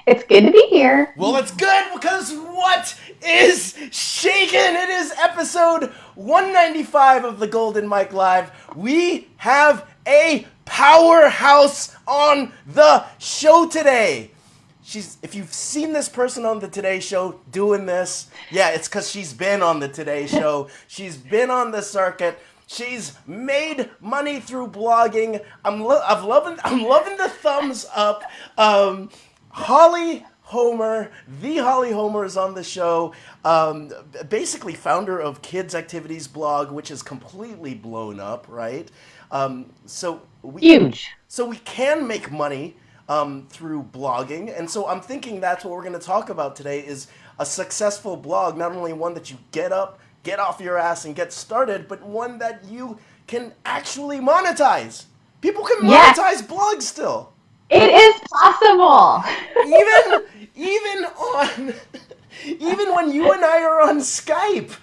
It's good to be here. Well, it's good because what is shaking? It is episode 195 of the Golden Mike Live. We have a powerhouse on the show today. If you've seen this person on the Today Show doing this, yeah, it's because she's been on the Today Show. She's been on the circuit. She's made money through blogging. I'm loving the thumbs up. Holly Homer, the Holly Homer, is on the show. Basically, founder of Kids Activities blog, which is completely blown up, right? Huge. So we can make money through blogging, and so I'm thinking that's what we're going to talk about today: is a successful blog, not only one that you get off your ass and get started, but one that you can actually monetize. People can monetize blogs still. It is possible. even when you and I are on Skype.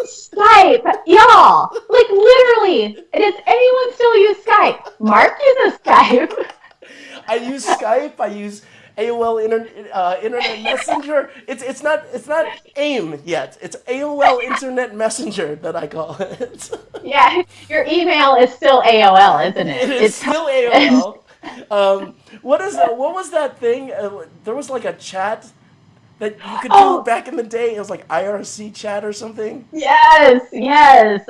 Skype, y'all. Like literally, does anyone still use Skype? Mark uses Skype. I use Skype. I use AOL Internet Messenger. It's not AIM yet. It's AOL Internet Messenger that I call it. Yeah, your email is still AOL, isn't it? It's still AOL. What was that thing? There was like a chat that you could do back in the day. It was like IRC chat or something. Yes.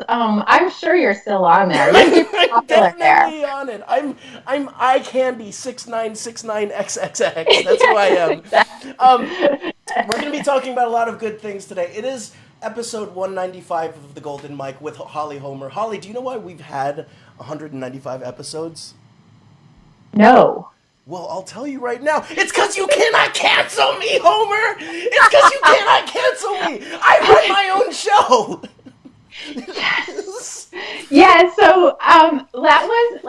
I'm sure you're still on there. I'm definitely on it. I'm iCandy6969XXX. That's who I am. Exactly. We're going to be talking about a lot of good things today. It is episode 195 of the Golden Mike with Holly Homer. Holly, do you know why we've had 195 episodes? No. Well, I'll tell you right now. It's because you cannot cancel me, Homer! It's because you cannot cancel me! I run my own show! Yes. Yeah, so that was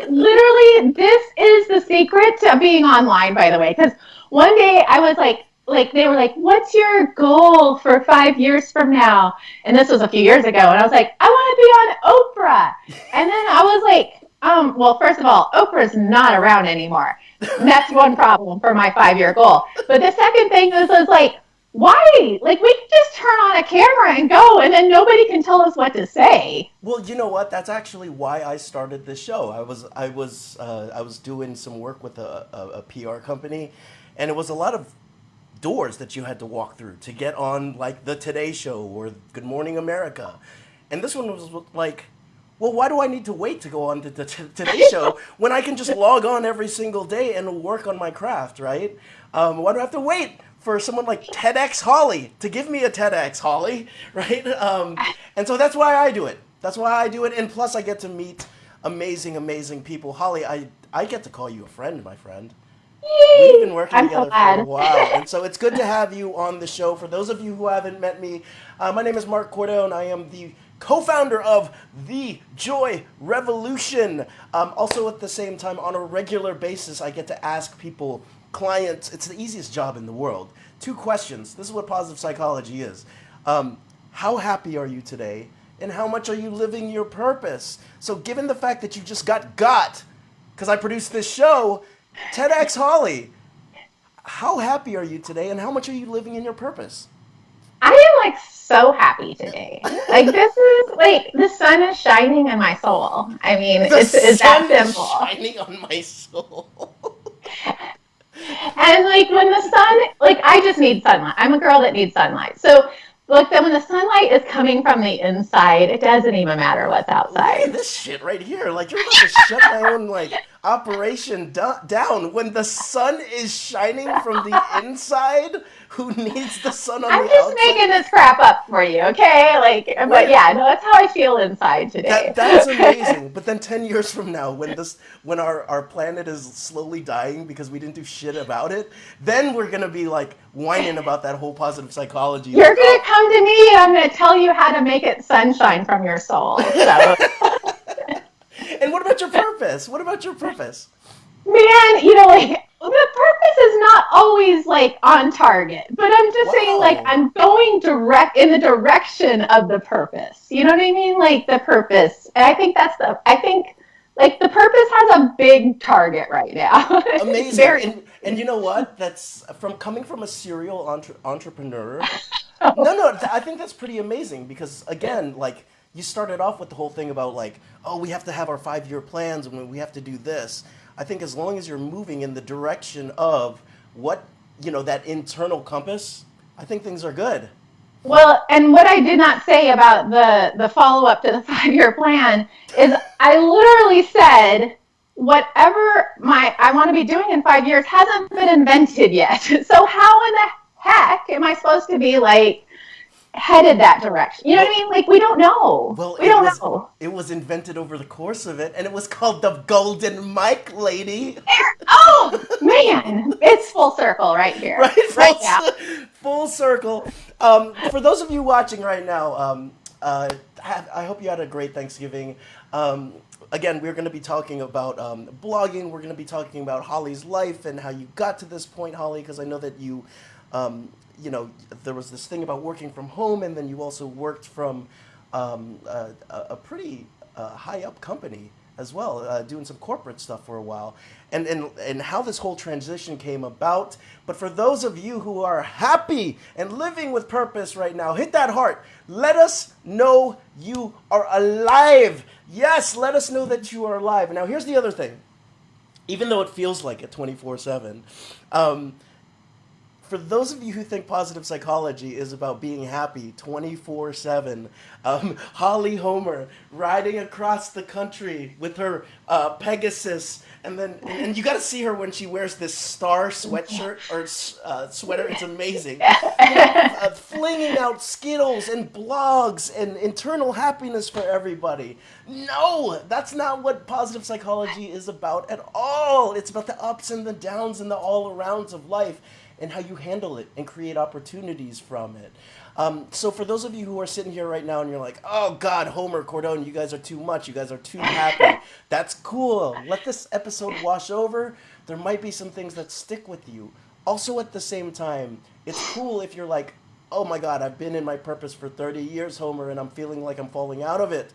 literally, this is the secret to being online, by the way. Because one day I was like, they were like, what's your goal for 5 years from now? And this was a few years ago. And I was like, I want to be on Oprah. And then I was like, well, first of all, Oprah's not around anymore. That's one problem for my 5-year goal. But the second thing was like, why? Like, we can just turn on a camera and go, and then nobody can tell us what to say. Well, you know what? That's actually why I started this show. I was doing some work with a PR company, and it was a lot of doors that you had to walk through to get on, like, the Today Show or Good Morning America. And this one was like, well, why do I need to wait to go on to the Today Show when I can just log on every single day and work on my craft, right? Why do I have to wait for someone like TEDx Holly to give me a TEDx Holly, right? And so that's why I do it. And plus I get to meet amazing people. Holly, I get to call you a friend, my friend. Yay! We've been working together for a while, and so it's good to have you on the show. For those of you who haven't met me, my name is Mark Cordone. I am the co-founder of The Joy Revolution. Also at the same time, on a regular basis, I get to ask people, clients, it's the easiest job in the world. 2 questions. This is what positive psychology is. How happy are you today? And how much are you living your purpose? So given the fact that you just got, because I produced this show, TEDx Holly, how happy are you today? And how much are you living in your purpose? I am like so happy today. Like, this is like, the sun is shining in my soul. I mean, it's that simple. Shining on my soul. And like, when the sun, like, I just need sunlight. I'm a girl that needs sunlight. So look, then when the sunlight is coming from the inside, it doesn't even matter what's outside. Look at this shit right here. Like, you're about to shut my own, like, operation down. When the sun is shining from the inside, who needs the sun on the outside? I'm just making this crap up for you, okay? Like, but yeah, no, that's how I feel inside today. That's amazing. But then 10 years from now, when our planet is slowly dying because we didn't do shit about it, then we're going to be, like, whining about that whole positive psychology. You're going to come to me and I'm going to tell you how to make it sunshine from your soul. So. And what about your purpose? Man, like, the purpose is not always, like, on target. But I'm just saying, like, I'm going in the direction of the purpose. You know what I mean? Like, the purpose. And I think like, the purpose has a big target right now. Amazing. And you know what? That's from coming from a serial entrepreneur. No, I think that's pretty amazing because again, like you started off with the whole thing about like, oh, we have to have our 5-year plans and we have to do this. I think as long as you're moving in the direction of what, that internal compass, I think things are good. Well, and what I did not say about the follow up to the 5-year plan is I literally said whatever I want to be doing in 5 years hasn't been invented yet. So how in the heck am I supposed to be like headed that direction? You know what I mean? Like we don't know. Well, We don't know. it was invented over the course of it, and it was called the Golden Mic Lady. Oh man, it's full circle right here, Right, right now. full circle. For those of you watching right now, I hope you had a great Thanksgiving. Again, we're going to be talking about blogging. We're going to be talking about Holly's life and how you got to this point, Holly, because I know that there was this thing about working from home, and then you also worked from a pretty high up company as well, doing some corporate stuff for a while, and how this whole transition came about. But for those of you who are happy and living with purpose right now, hit that heart. Let us know you are alive. Yes, let us know that you are alive. Now, here's the other thing. Even though it feels like it 24/7, for those of you who think positive psychology is about being happy 24/7, Holly Homer riding across the country with her Pegasus, and you got to see her when she wears this star sweatshirt or sweater. It's amazing. Flinging out Skittles and blogs and internal happiness for everybody. No, that's not what positive psychology is about at all. It's about the ups and the downs and the all-arounds of life, and how you handle it and create opportunities from it. So for those of you who are sitting here right now and you're like, oh God, Homer, Cordone, you guys are too much. You guys are too happy. That's cool. Let this episode wash over. There might be some things that stick with you. Also at the same time, it's cool if you're like, oh my God, I've been in my purpose for 30 years, Homer, and I'm feeling like I'm falling out of it.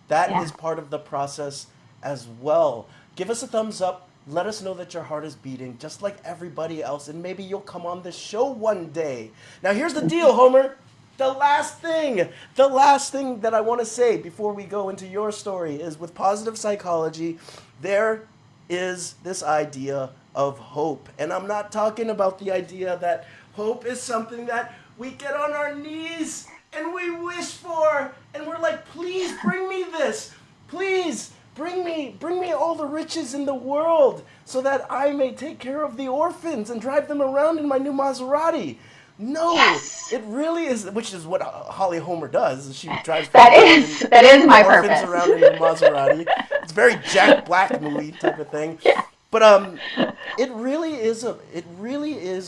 That is part of the process as well. Give us a thumbs up. Let us know that your heart is beating just like everybody else, and maybe you'll come on this show one day. Now, here's the deal, Homer. The last thing that I want to say before we go into your story is with positive psychology, there is this idea of hope. And I'm not talking about the idea that hope is something that we get on our knees and we wish for, and we're like, please bring me this. Please. Bring me all the riches in the world so that I may take care of the orphans and drive them around in my new Maserati. No, it really is, which is what Holly Homer does. She drives that is my orphans purpose. around in a Maserati. It's very Jack Black movie type of thing. Yeah. But it really is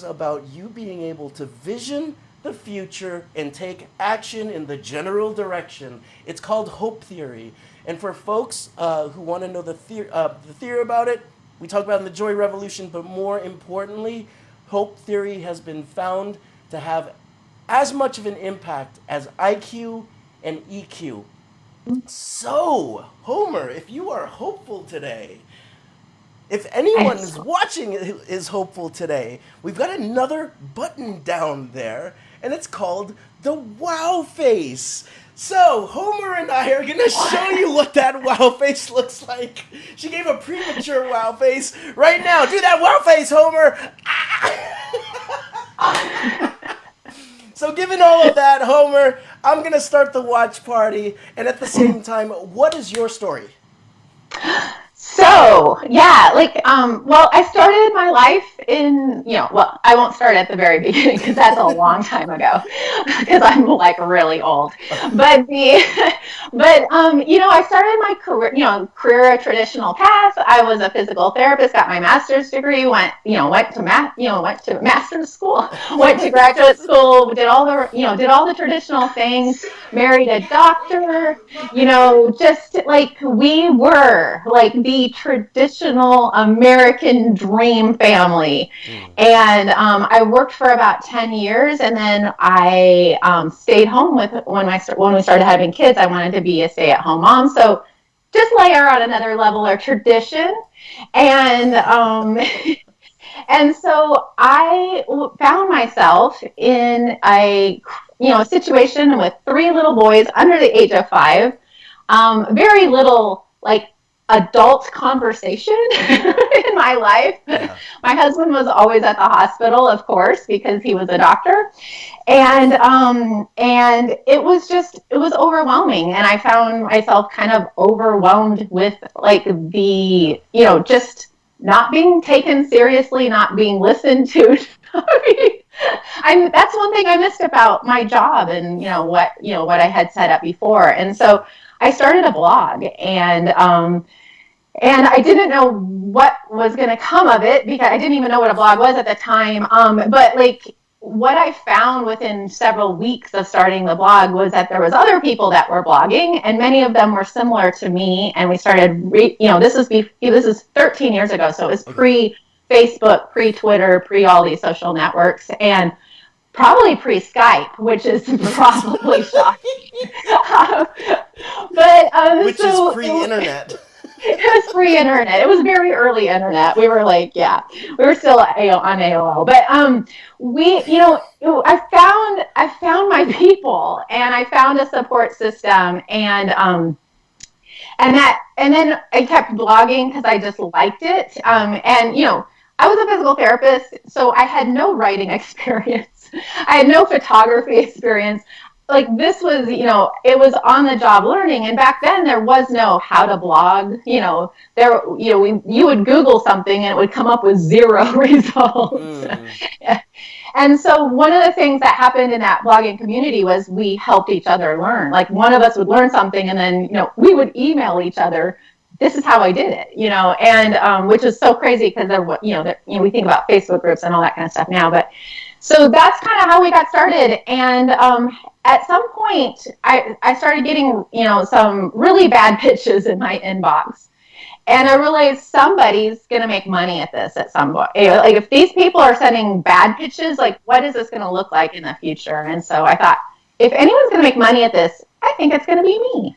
about you being able to vision the future and take action in the general direction. It's called hope theory. And for folks who want to know the theory about it, we talk about it in the Joy Revolution, but more importantly, hope theory has been found to have as much of an impact as IQ and EQ. So, Homer, if you are hopeful today, if anyone is watching is hopeful today, we've got another button down there, and it's called the wow face. So, Homer and I are going to show you what that wow face looks like. She gave a premature wow face. Right now, do that wow face, Homer. So, given all of that, Homer, I'm going to start the watch party. And at the same time, what is your story? So, well, I started my life in, I won't start at the very beginning because that's a long time ago because I'm like really old. But I started my career a traditional path. I was a physical therapist, got my master's degree, went to master's school, went to graduate school, did all the traditional things, married a doctor, just like we were like the traditional American dream family. And I worked for about 10 years, and then I stayed home when we started having kids. I wanted to be a stay-at-home mom, so just layer on another level of tradition. And And so I found myself in a situation with three little boys under the age of 5. Very little like adult conversation in my life. Yeah. My husband was always at the hospital, of course, because he was a doctor, and it was overwhelming, and I found myself kind of overwhelmed with like Yeah. just not being taken seriously, not being listened to. That's one thing I missed about my job, and what I had set up before. And so I started a blog, and I didn't know what was going to come of it because I didn't even know what a blog was at the time. But like what I found within several weeks of starting the blog was that there was other people that were blogging, and many of them were similar to me. And we started, this is 13 years ago, so it was pre Facebook, pre Twitter, pre all these social networks, and probably pre Skype, which is probably shocking. Which is pre-internet. It was free internet. It was very early internet. We were like, we were still on AOL. But I found my people, and I found a support system, and then I kept blogging because I just liked it. I was a physical therapist, so I had no writing experience. I had no photography experience. Like this was, it was on the job learning, and back then there was no how to blog. You would Google something and it would come up with 0 results. And so one of the things that happened in that blogging community was we helped each other learn. Like one of us would learn something, and then we would email each other. This is how I did it, and which is so crazy because we think about Facebook groups and all that kind of stuff now, but. So that's kind of how we got started. And at some point, I started getting, some really bad pitches in my inbox. And I realized somebody's going to make money at this at some point. Like if these people are sending bad pitches, like what is this going to look like in the future? And so I thought, if anyone's going to make money at this, I think it's going to be me.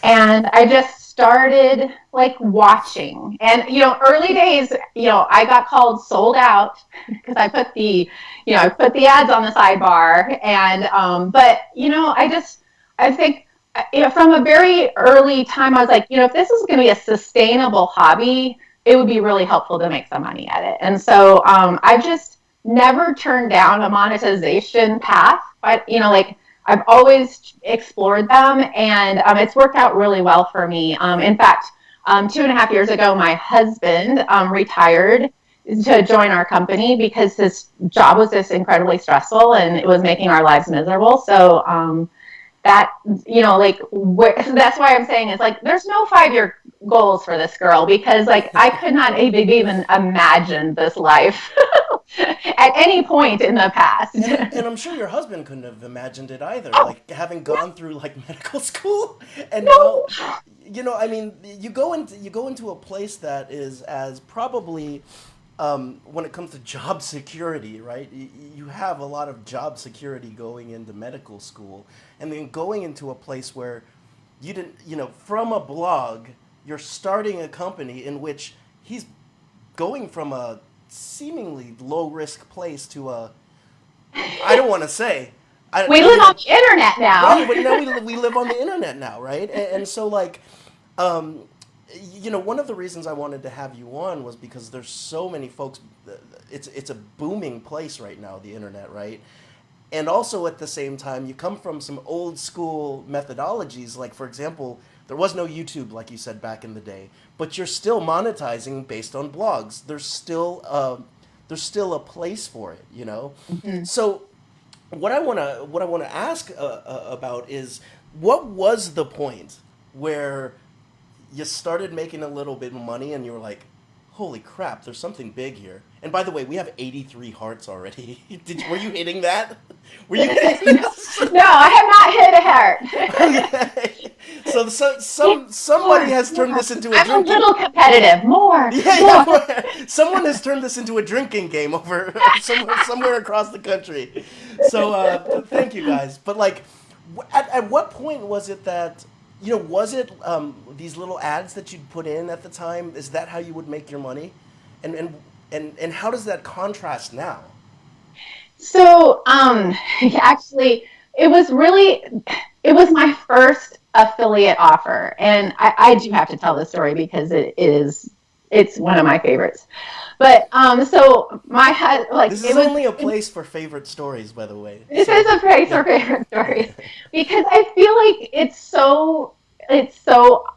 And I just started like watching. And, early days, I got called sold out because I put the ads on the sidebar. And, but, I think, from a very early time, I was like, if this is going to be a sustainable hobby, it would be really helpful to make some money at it. And so I've just never turned down a monetization path, but, I've always explored them, and it's worked out really well for me. In fact, 2.5 years ago, my husband retired to join our company because his job was just incredibly stressful and it was making our lives miserable. So that's why I'm saying it's like there's no 5-year goals for this girl, because like I could not even imagine this life at any point in the past. And I'm sure your husband couldn't have imagined it either, like having gone through like medical school and No. I mean, you go into a place that is as probably when it comes to job security, right? You have a lot of job security going into medical school, and then going into a place where you didn't, from a blog, you're starting a company in which he's going from a seemingly low risk place to I don't want to say. We live on the internet now. Right, but now we live on the internet now, right? And so like, one of the reasons I wanted to have you on was because there's so many folks. It's a booming place right now, the internet, right? And also at the same time, you come from some old school methodologies. Like for example, there was no YouTube, like you said, back in the day, but you're still monetizing based on blogs. There's still a place for it, Mm-hmm. So what I wanna ask about is, what was the point where you started making a little bit of money and you were like, holy crap, there's something big here. And by the way, we have 83 hearts already. Were you hitting that? Were you hitting this? No, I have not hit a heart. Okay. So somebody has turned this into a I'm drinking. a little competitive. More. Someone has turned this into a drinking game over somewhere across the country. So thank you guys. But like, at what point was it that, was it these little ads that you'd put in at the time? Is that how you would make your money? And And how does that contrast now? So, actually, it was really, it was my first affiliate offer. And I do have to tell this story because it's one of my favorites. But, so This is only a place for favorite stories, by the way. This is a place for favorite stories because I feel like it's so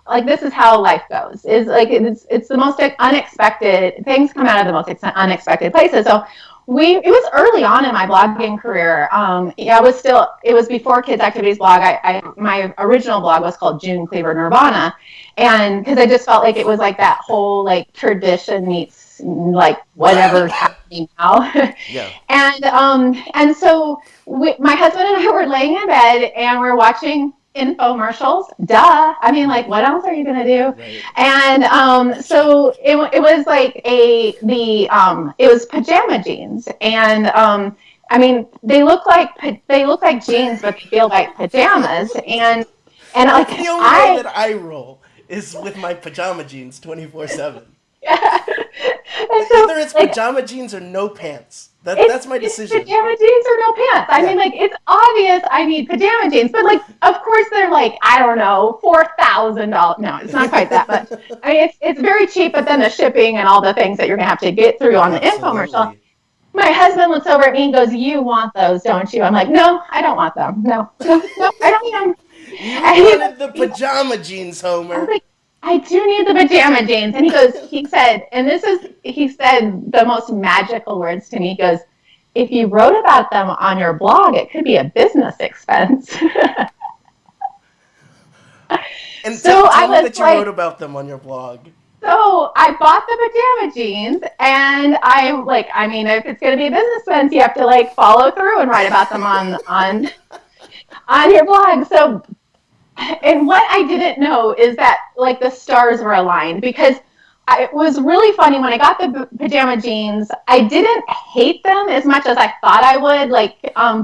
like this is how life goes. Is like it's the most unexpected things come out of the most unexpected places. So it was early on in my blogging career. Yeah, it was before Kids Activities blog. My original blog was called June Cleaver Nirvana, and because I just felt like it was like that whole like tradition meets like whatever's happening now. Yeah. And so my husband and I were laying in bed and we're watching infomercials. Duh. I mean, like, what else are you gonna do? Right. And so it was like it was pajama jeans, and I mean, they look like jeans, but they feel like pajamas, and like the only way that I roll is with my pajama jeans 24/7. Yeah. Either it's pajama jeans or no pants. That's my decision. Pajama jeans or no pants. I mean, like, it's obvious I need pajama jeans, but like, of course, they're like, I don't know, $4,000. No, it's not quite that much. I mean, it's very cheap, but then the shipping and all the things that you're gonna have to get through on the infomercial. My husband looks over at me and goes, "You want those, don't you?" I'm like, "No, I don't want them. No, I don't need them." You wanted the pajama jeans, Homer. I was like, I do need the pajama jeans. And he said the most magical words to me. He goes, "If you wrote about them on your blog, it could be a business expense." And so tell me that you wrote about them on your blog. So I bought the pajama jeans, and I mean, if it's going to be a business expense, you have to like follow through and write about them on your blog. So, and what I didn't know is that like the stars were aligned, because it was really funny when I got the pajama jeans. I didn't hate them as much as I thought I would,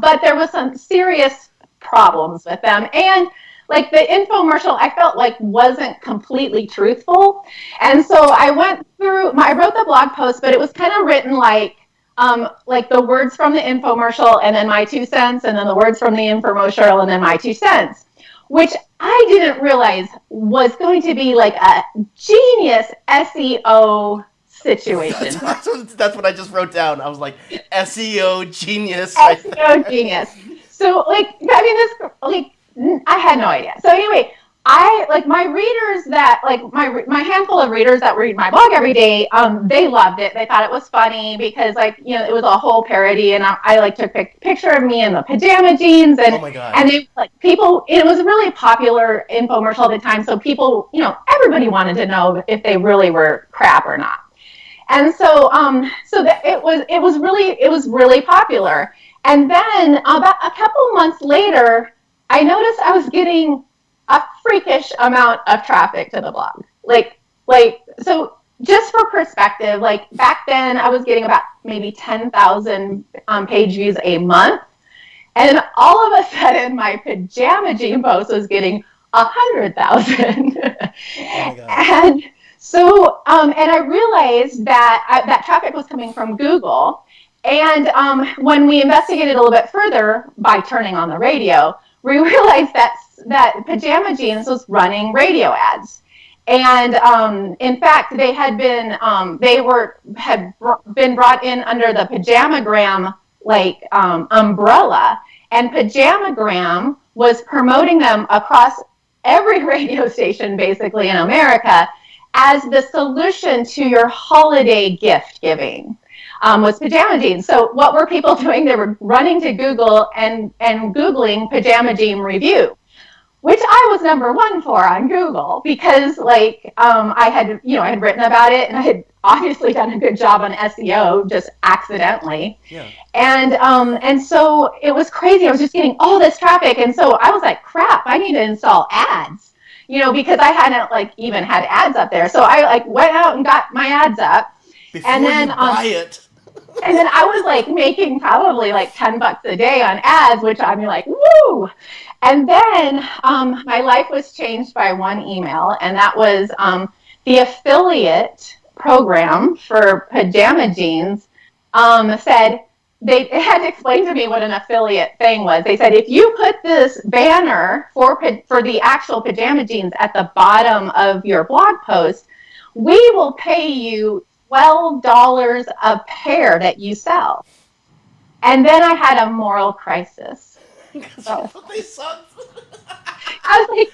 but there was some serious problems with them, and like the infomercial, I felt like wasn't completely truthful. And so I went through, I wrote the blog post, but it was kind of written like the words from the infomercial and then my 2 cents, and then the words from the infomercial and then my 2 cents, which I didn't realize was going to be like a genius SEO situation. That's what I just wrote down. I was like, SEO genius. SEO genius. So like, I mean, this like, I had no idea. So anyway, I like my readers that like my handful of readers that read my blog every day. They loved it. They thought it was funny because like, you know, it was a whole parody, and I like took a picture of me in the pajama jeans, and oh my God. And they like people. It was a really popular infomercial at the time, so people, you know, everybody wanted to know if they really were crap or not. And so that it was really popular. And then about a couple months later, I noticed I was getting a freakish amount of traffic to the blog. So just for perspective, like back then I was getting about maybe 10,000 page views a month. And all of a sudden my pajama jean post was getting 100,000. And so, and I realized that that traffic was coming from Google. And when we investigated a little bit further by turning on the radio, we realized that pajama jeans was running radio ads, and in fact, they had been brought in under the Pajamagram umbrella, and Pajamagram was promoting them across every radio station basically in America as the solution to your holiday gift giving. Was pajama jeans. So what were people doing? They were running to Google and Googling pajama jean review, which I was number 1 for on Google because I had written about it, and I had obviously done a good job on SEO just accidentally. Yeah. And so it was crazy. I was just getting all this traffic, and so I was like, crap, I need to install ads, because I hadn't even had ads up there. So I went out and got my ads up. Before and then you buy it. And then I was making probably $10 a day on ads, which I'm like, woo! And then my life was changed by one email, and that was the affiliate program for pajama jeans said they had to explain to me what an affiliate thing was. They said if you put this banner for the actual pajama jeans at the bottom of your blog post, we will pay you $12 a pair that you sell. And then I had a moral crisis. Because you So thought they sucked. I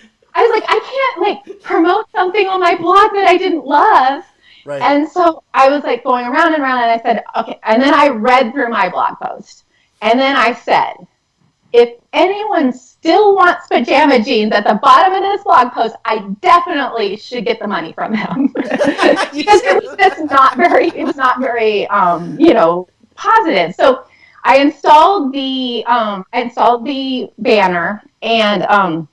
can't like promote something on my blog that I didn't love. Right. And so I was like going around and around, and I said, okay. And then I read through my blog post, and then I said, if anyone still wants pajama jeans at the bottom of this blog post, I definitely should get the money from them because it was not very, positive. So I installed the banner, and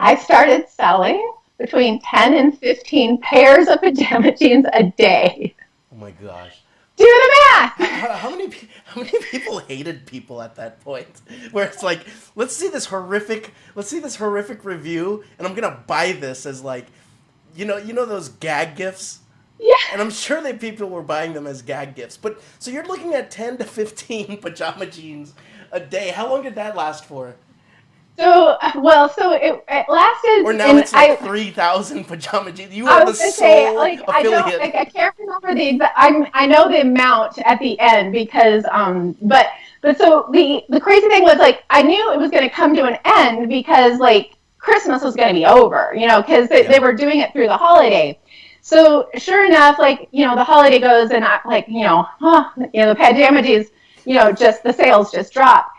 I started selling between 10 and 15 pairs of pajama jeans a day. Oh my gosh. Do the math. How many people hated people at that point? Where it's like, let's see this horrific review, and I'm gonna buy this as like, you know those gag gifts. Yeah. And I'm sure that people were buying them as gag gifts. But so you're looking at 10 to 15 pajama jeans a day. How long did that last for? So it lasted. Or now it's like 3,000 pajama jeans. You are the sole affiliate. I can't remember the exact. I know the amount at the end because but so the crazy thing was like I knew it was going to come to an end because like Christmas was going to be over, because they were doing it through the holiday. So sure enough, like the holiday goes and I like the pajama jeans, just the sales just drop,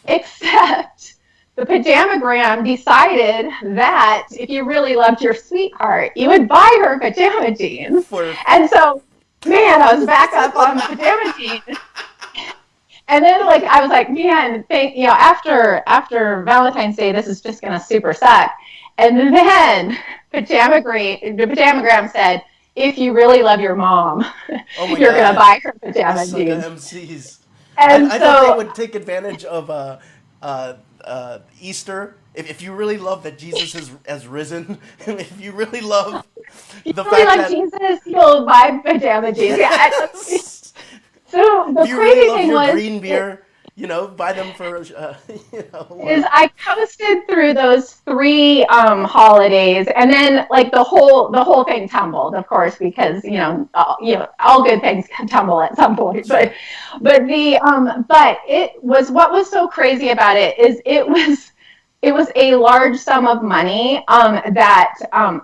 except. The Pajamagram decided that if you really loved your sweetheart, you would buy her pajama jeans. And so, man, I was back up on the pajama jeans. And then, like, I was like, man, after Valentine's Day, this is just going to super suck. And then the Pajamagram said, if you really love your mom, you're going to buy her pajama jeans. MCs. And I thought they would take advantage of Easter. If you really love that Jesus has risen, if you really love the fact that Jesus, you'll buy pajama jeans. Yes. So the if you crazy really love thing your was, green beer, buy them for is I coasted through those 3 holidays, and then like the whole thing tumbled, of course, because all good things can tumble at some point. But it was what was so crazy about it is it was a large sum of money that and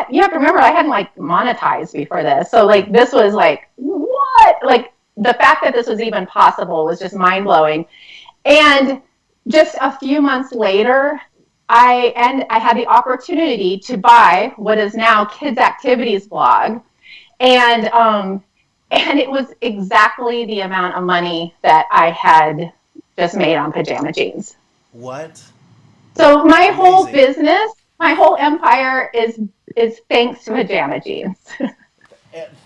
you have to remember I hadn't like monetized before this, so like this was like what like. The fact that this was even possible was just mind-blowing. And just a few months later, I had the opportunity to buy what is now Kids Activities blog. And it was exactly the amount of money that I had just made on pajama jeans. What? So my whole business, my whole empire is thanks to pajama jeans.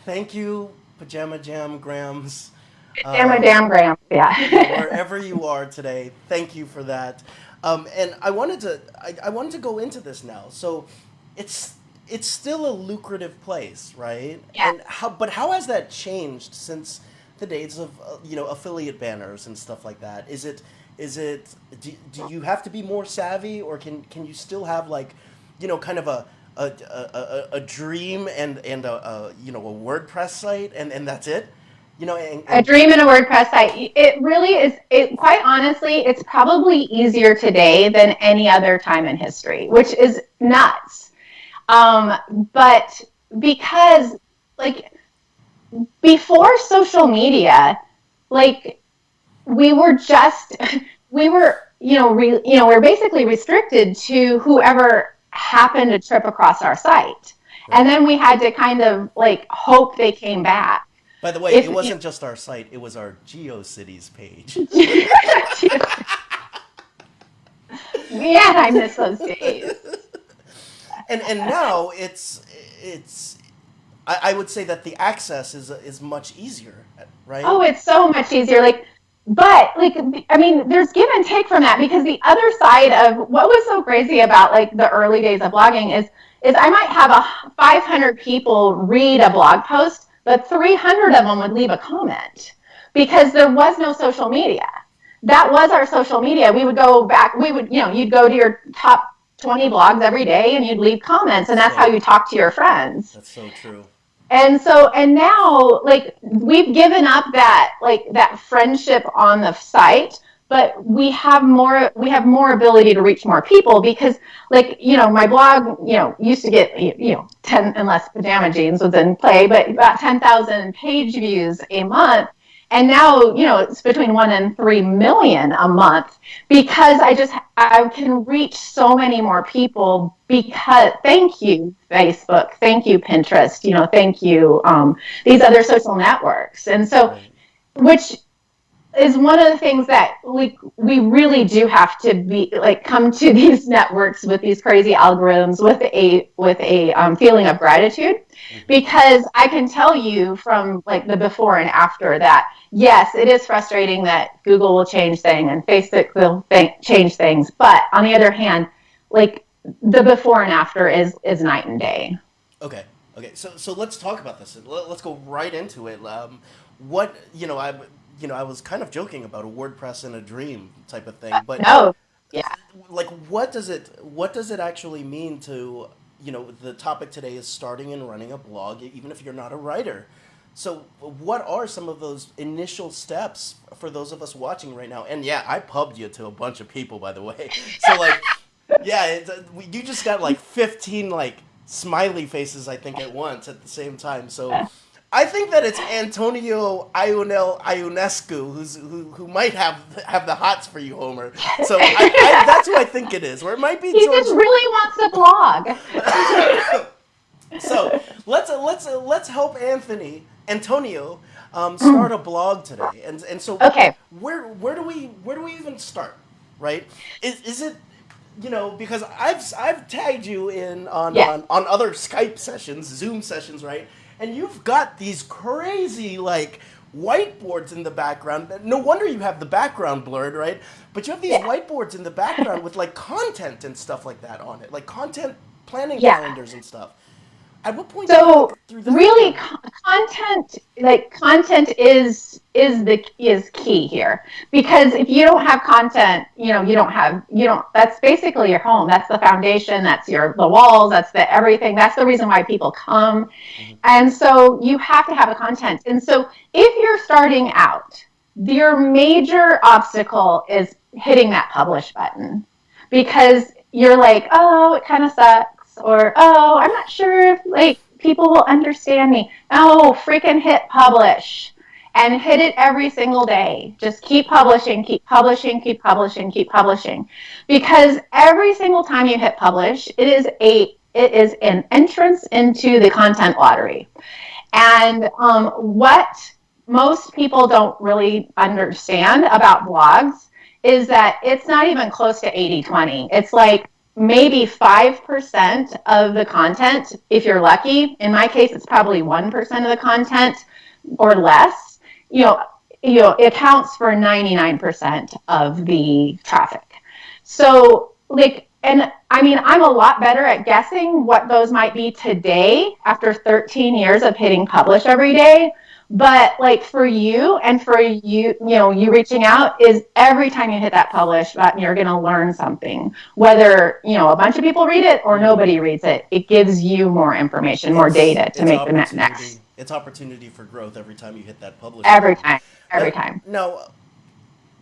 Thank you, Pajama Jam Grams. Pajama Jam Grams, yeah. Wherever you are today, thank you for that. And I wanted to go into this now. So, it's still a lucrative place, right? Yeah. And how has that changed since the days of affiliate banners and stuff like that? Is it do you have to be more savvy, or can you still have like kind of a dream and a WordPress site and that's it? A dream and a WordPress site. It really is. Quite honestly, it's probably easier today than any other time in history, which is nuts. But because like before social media, like we were basically restricted to whoever happened to trip across our site, and then we had to kind of like hope they came back. By the way, it wasn't just our site; it was our GeoCities page. Man, I miss those days. And now it's I would say that the access is much easier, right? Oh, it's so much easier. Like but like, I mean, there's give and take from that, because the other side of what was so crazy about like the early days of blogging is I might have 500 people read a blog post, but 300 of them would leave a comment, because there was no social media. That was our social media. We would go back, you'd go to your top 20 blogs every day and you'd leave comments, and that's how you talk to your friends. That's so true. And now, like, we've given up that, like, that friendship on the site, but we have more ability to reach more people, because, like, my blog, used to get, 10, unless Pajama Jeans was in play, but about 10,000 page views a month. And now, it's between 1 and 3 million a month, because I can reach so many more people, because thank you, Facebook, thank you, Pinterest, thank you, these other social networks. And so, which is one of the things that we really do have to be like, come to these networks with these crazy algorithms with a feeling of gratitude, because I can tell you from like the before and after that, yes, it is frustrating that Google will change things and Facebook will change things, but on the other hand, like, the before and after is night and day. Okay. Okay. So let's talk about this. Let's go right into it. What I was kind of joking about a WordPress in a dream type of thing, but No, yeah. like, what does it actually mean to, the topic today is starting and running a blog, even if you're not a writer. So what are some of those initial steps for those of us watching right now? And yeah, I pubbed you to a bunch of people, by the way. So like, yeah, you just got like 15 like smiley faces, I think, at once at the same time. So I think that it's Antonio Ionescu who might have the hots for you, Homer. So that's who I think it is. Or it might be He George. just really wants a blog. So let's help Antonio start a blog today. And so Okay. where do we even start? Right? Is it, because I've tagged you in on, Yeah. on other Skype sessions, Zoom sessions, right? And you've got these crazy like whiteboards in the background. No wonder you have the background blurred, right? But you have these Yeah. whiteboards in the background with like content and stuff like that on it, like content planning Yeah. calendars and stuff. At what point do you So go through that? really, content is key here, because if you don't have content, that's basically your home. That's the foundation. That's the walls. That's the everything. That's the reason why people come. Mm-hmm. And so you have to have a content. And so if you're starting out, your major obstacle is hitting that publish button, because you're like, oh, it kind of sucks, or oh, I'm not sure if like people will understand me. Oh, freaking hit publish, and hit it every single day. Just keep publishing, keep publishing, keep publishing, keep publishing, because every single time you hit publish, it is an entrance into the content lottery. And what most people don't really understand about blogs is that it's not even close to 80-20. It's like maybe 5% of the content, if you're lucky. In my case, it's probably 1% of the content or less. It accounts for 99% of the traffic. So, like, and I mean, I'm a lot better at guessing what those might be today after 13 years of hitting publish every day. But like, for you and for you reaching out, is every time you hit that publish button, you're going to learn something. Whether, a bunch of people read it or nobody reads it, it gives you more information, more data to It's make the opportunity. next. It's opportunity for growth every time you hit that publish Every button. time. Every time. Now,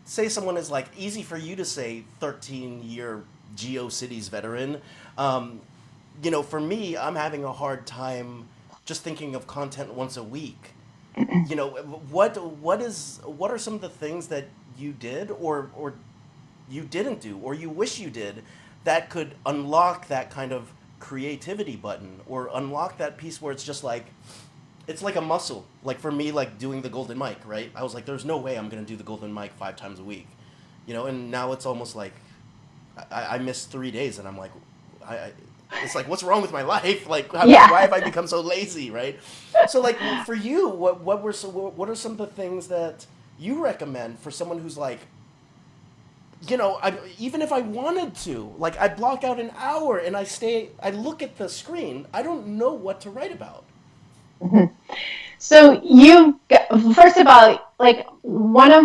say someone is like, easy for you to say, 13-year GeoCities veteran. For me, I'm having a hard time just thinking of content once a week. What are some of the things that you did or you didn't do or you wish you did that could unlock that kind of creativity button or unlock that piece where it's just like, it's like a muscle. Like for me, like doing the golden mic, right? I was like, there's no way I'm gonna do the golden mic 5 times a week, and now it's almost like I missed 3 days and I'm like, I it's like, what's wrong with my life? Like, Yeah. why have I become so lazy, right? So like for you, what are some of the things that you recommend for someone who's like, even if I wanted to, like, I block out an hour and I look at the screen, I don't know what to write about. Mhm. So first of all, like one of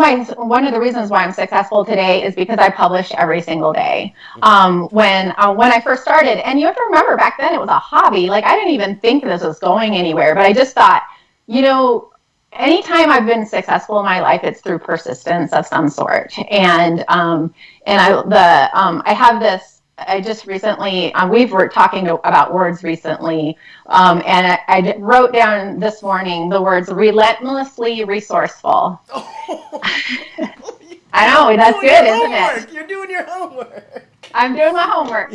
the reasons why I'm successful today is because I publish every single day. When I first started, and you have to remember back then it was a hobby. Like I didn't even think this was going anywhere, but I just thought, you know, anytime I've been successful in my life, it's through persistence of some sort. I have this. I just recently, we were talking about words recently, and I wrote down this morning the words relentlessly resourceful. I know, that's good, isn't it? You're doing your homework. I'm doing my homework.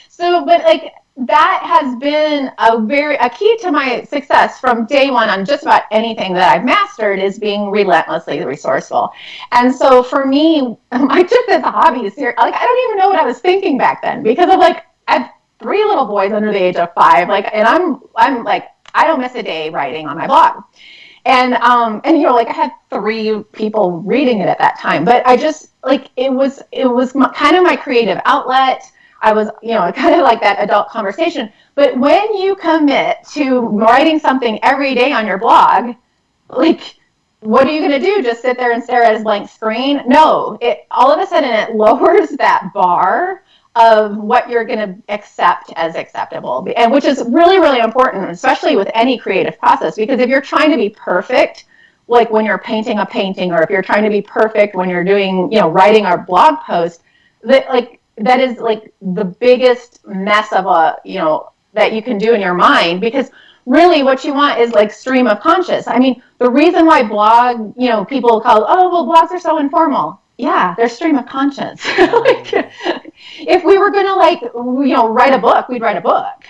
So, but like that has been a key to my success from day one on just about anything that I've mastered is being relentlessly resourceful. And so for me, I took this hobby seriously. Like I don't even know what I was thinking back then because of like I have three little boys under the age of 5. Like, and I'm like I don't miss a day writing on my blog. And like I had 3 people reading it at that time, but I just like it was kind of my creative outlet. I was kind of like that adult conversation. But when you commit to writing something every day on your blog, like what are you going to do? Just sit there and stare at a blank screen? No, it all of a sudden it lowers that bar of what you're going to accept as acceptable, and which is really, really important, especially with any creative process, because if you're trying to be perfect, like when you're painting a painting, or if you're trying to be perfect when you're doing, writing a blog post, that is like the biggest mess of that you can do in your mind, because really what you want is like stream of conscious. I mean, the reason why people call, oh, well, blogs are so informal. Yeah, they're stream of conscience. Like, if we were going to write a book, we'd write a book.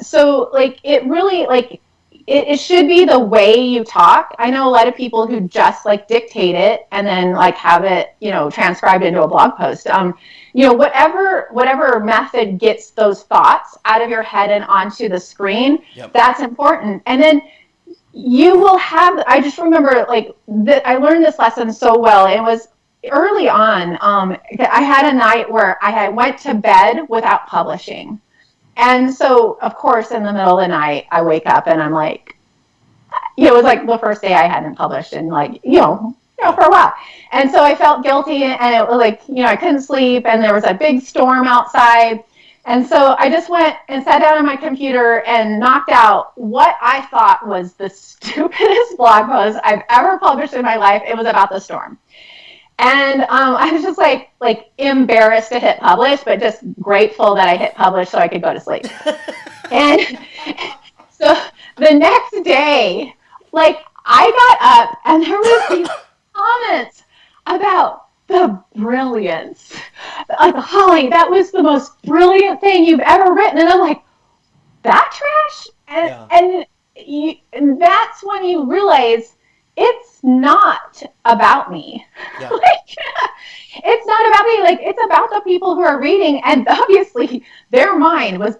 So like it really like it should be the way you talk. I know a lot of people who just like dictate it and then like have it, transcribed into a blog post. Whatever method gets those thoughts out of your head and onto the screen, Yep. that's important. And then you will have, I just remember I learned this lesson so well. It was early on. I had a night where I went to bed without publishing. And so, of course, in the middle of the night, I wake up and I'm like, it was like the first day I hadn't published in for a while. And so I felt guilty, and it was like, I couldn't sleep, and there was a big storm outside. And so I just went and sat down on my computer and knocked out what I thought was the stupidest blog post I've ever published in my life. It was about the storm. And I was just like embarrassed to hit publish, but just grateful that I hit publish so I could go to sleep. And so the next day, I got up and there was these comments about the brilliance. Like, Holly, that was the most brilliant thing you've ever written. And I'm like, that trash? And that's when you realize it's not about me. Yeah. It's not about me. It's about the people who are reading, and obviously their mind was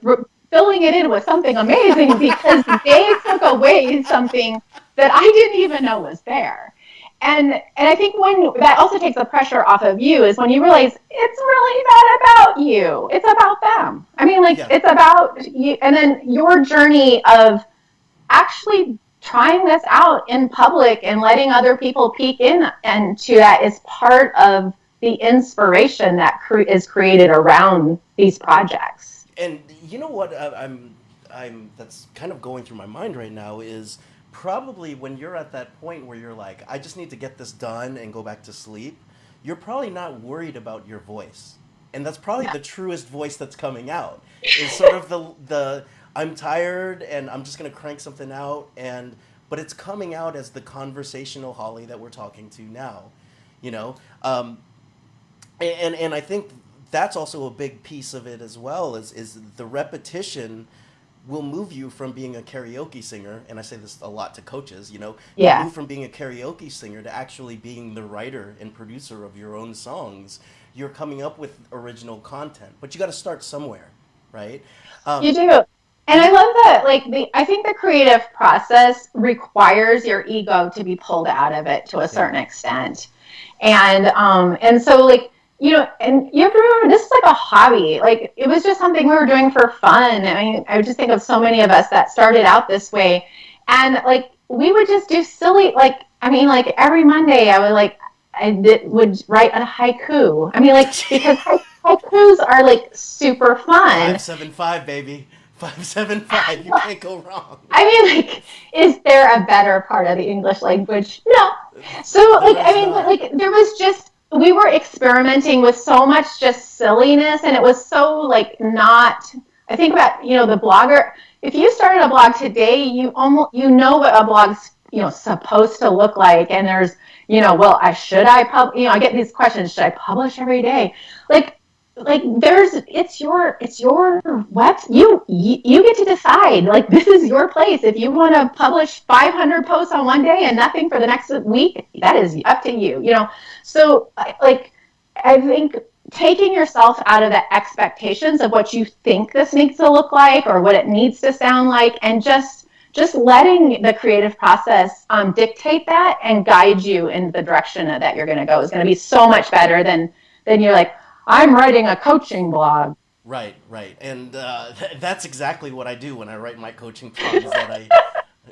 filling it in with something amazing because they took away something that I didn't even know was there. And I think when that also takes the pressure off of you is when you realize it's really not about you. It's about them. I mean, It's about you, and then your journey of actually trying this out in public and letting other people peek into that is part of the inspiration that is created around these projects. And you know what I'm that's kind of going through my mind right now is probably when you're at that point where you're like, I just need to get this done and go back to sleep, you're probably not worried about your voice. And that's probably the truest voice that's coming out. Is sort of the I'm tired and I'm just gonna crank something out, but it's coming out as the conversational Holly that we're talking to now, and I think that's also a big piece of it as well. Is the repetition will move you from being a karaoke singer, and I say this a lot to coaches, move from being a karaoke singer to actually being the writer and producer of your own songs. You're coming up with original content, but you got to start somewhere, right? You do. And I love that, like, I think the creative process requires your ego to be pulled out of it to a certain extent. And so, like, and you have to remember, this is like a hobby. Like, it was just something we were doing for fun. I mean, I would just think of so many of us that started out this way. And, like, we would just do silly, like, I mean, like, every Monday would write a haiku. I mean, like, because haikus are, like, super fun. 575, baby. 575. You can't go wrong. I mean, like, is there a better part of the English language? No. So, like, I mean, but, like, there was just, we were experimenting with so much just silliness, and it was so, like, not, I think about, the blogger, if you started a blog today, you know what a blog's, supposed to look like, and there's, well, I get these questions, should I publish every day? Like it's your web, you get to decide, like, this is your place. If you want to publish 500 posts on one day and nothing for the next week, that is up to you, so, like, I think taking yourself out of the expectations of what you think this needs to look like or what it needs to sound like, and just letting the creative process dictate that and guide you in the direction that you're going to go is going to be so much better than you're like, I'm writing a coaching blog. Right. And that's exactly what I do when I write my coaching blogs, that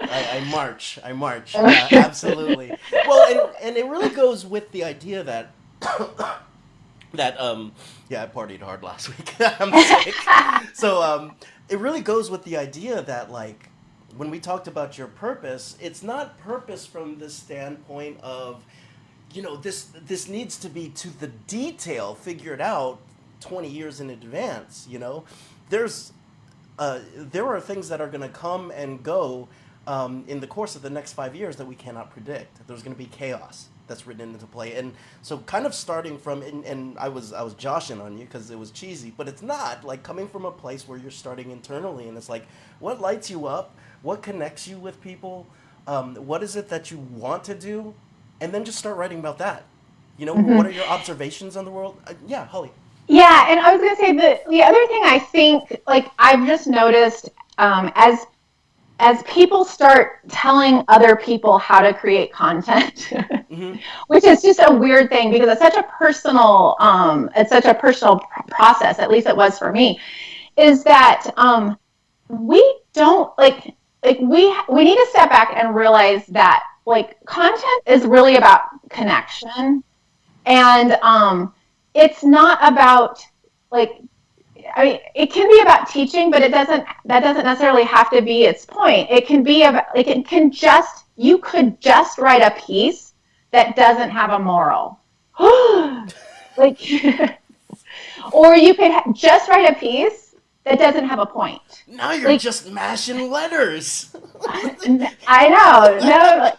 I march. Absolutely. Well, and it really goes with the idea that I partied hard last week. I'm sick. So it really goes with the idea that, like, when we talked about your purpose, it's not purpose from the standpoint of, this needs to be to the detail figured out 20 years in advance. There are things that are going to come and go in the course of the next 5 years that we cannot predict. There's going to be chaos that's written into play, and so kind of starting from, and I was joshing on you because it was cheesy, but it's not, like, coming from a place where you're starting internally, and it's like, what lights you up, what connects you with people, what is it that you want to do, and then just start writing about that. What are your observations on the world? Yeah, Holly. Yeah, and I was going to say that the other thing I think, like, I've just noticed as people start telling other people how to create content, which is just a weird thing because it's such a personal process, at least it was for me, is that we don't, like we need to step back and realize that, like, content is really about connection, and it's not about, like, I mean, it can be about teaching, but that doesn't necessarily have to be its point. It can be about, like, you could just write a piece that doesn't have a moral. Like, or you could just write a piece that doesn't have a point. Now you're, like, just mashing letters. I know. No,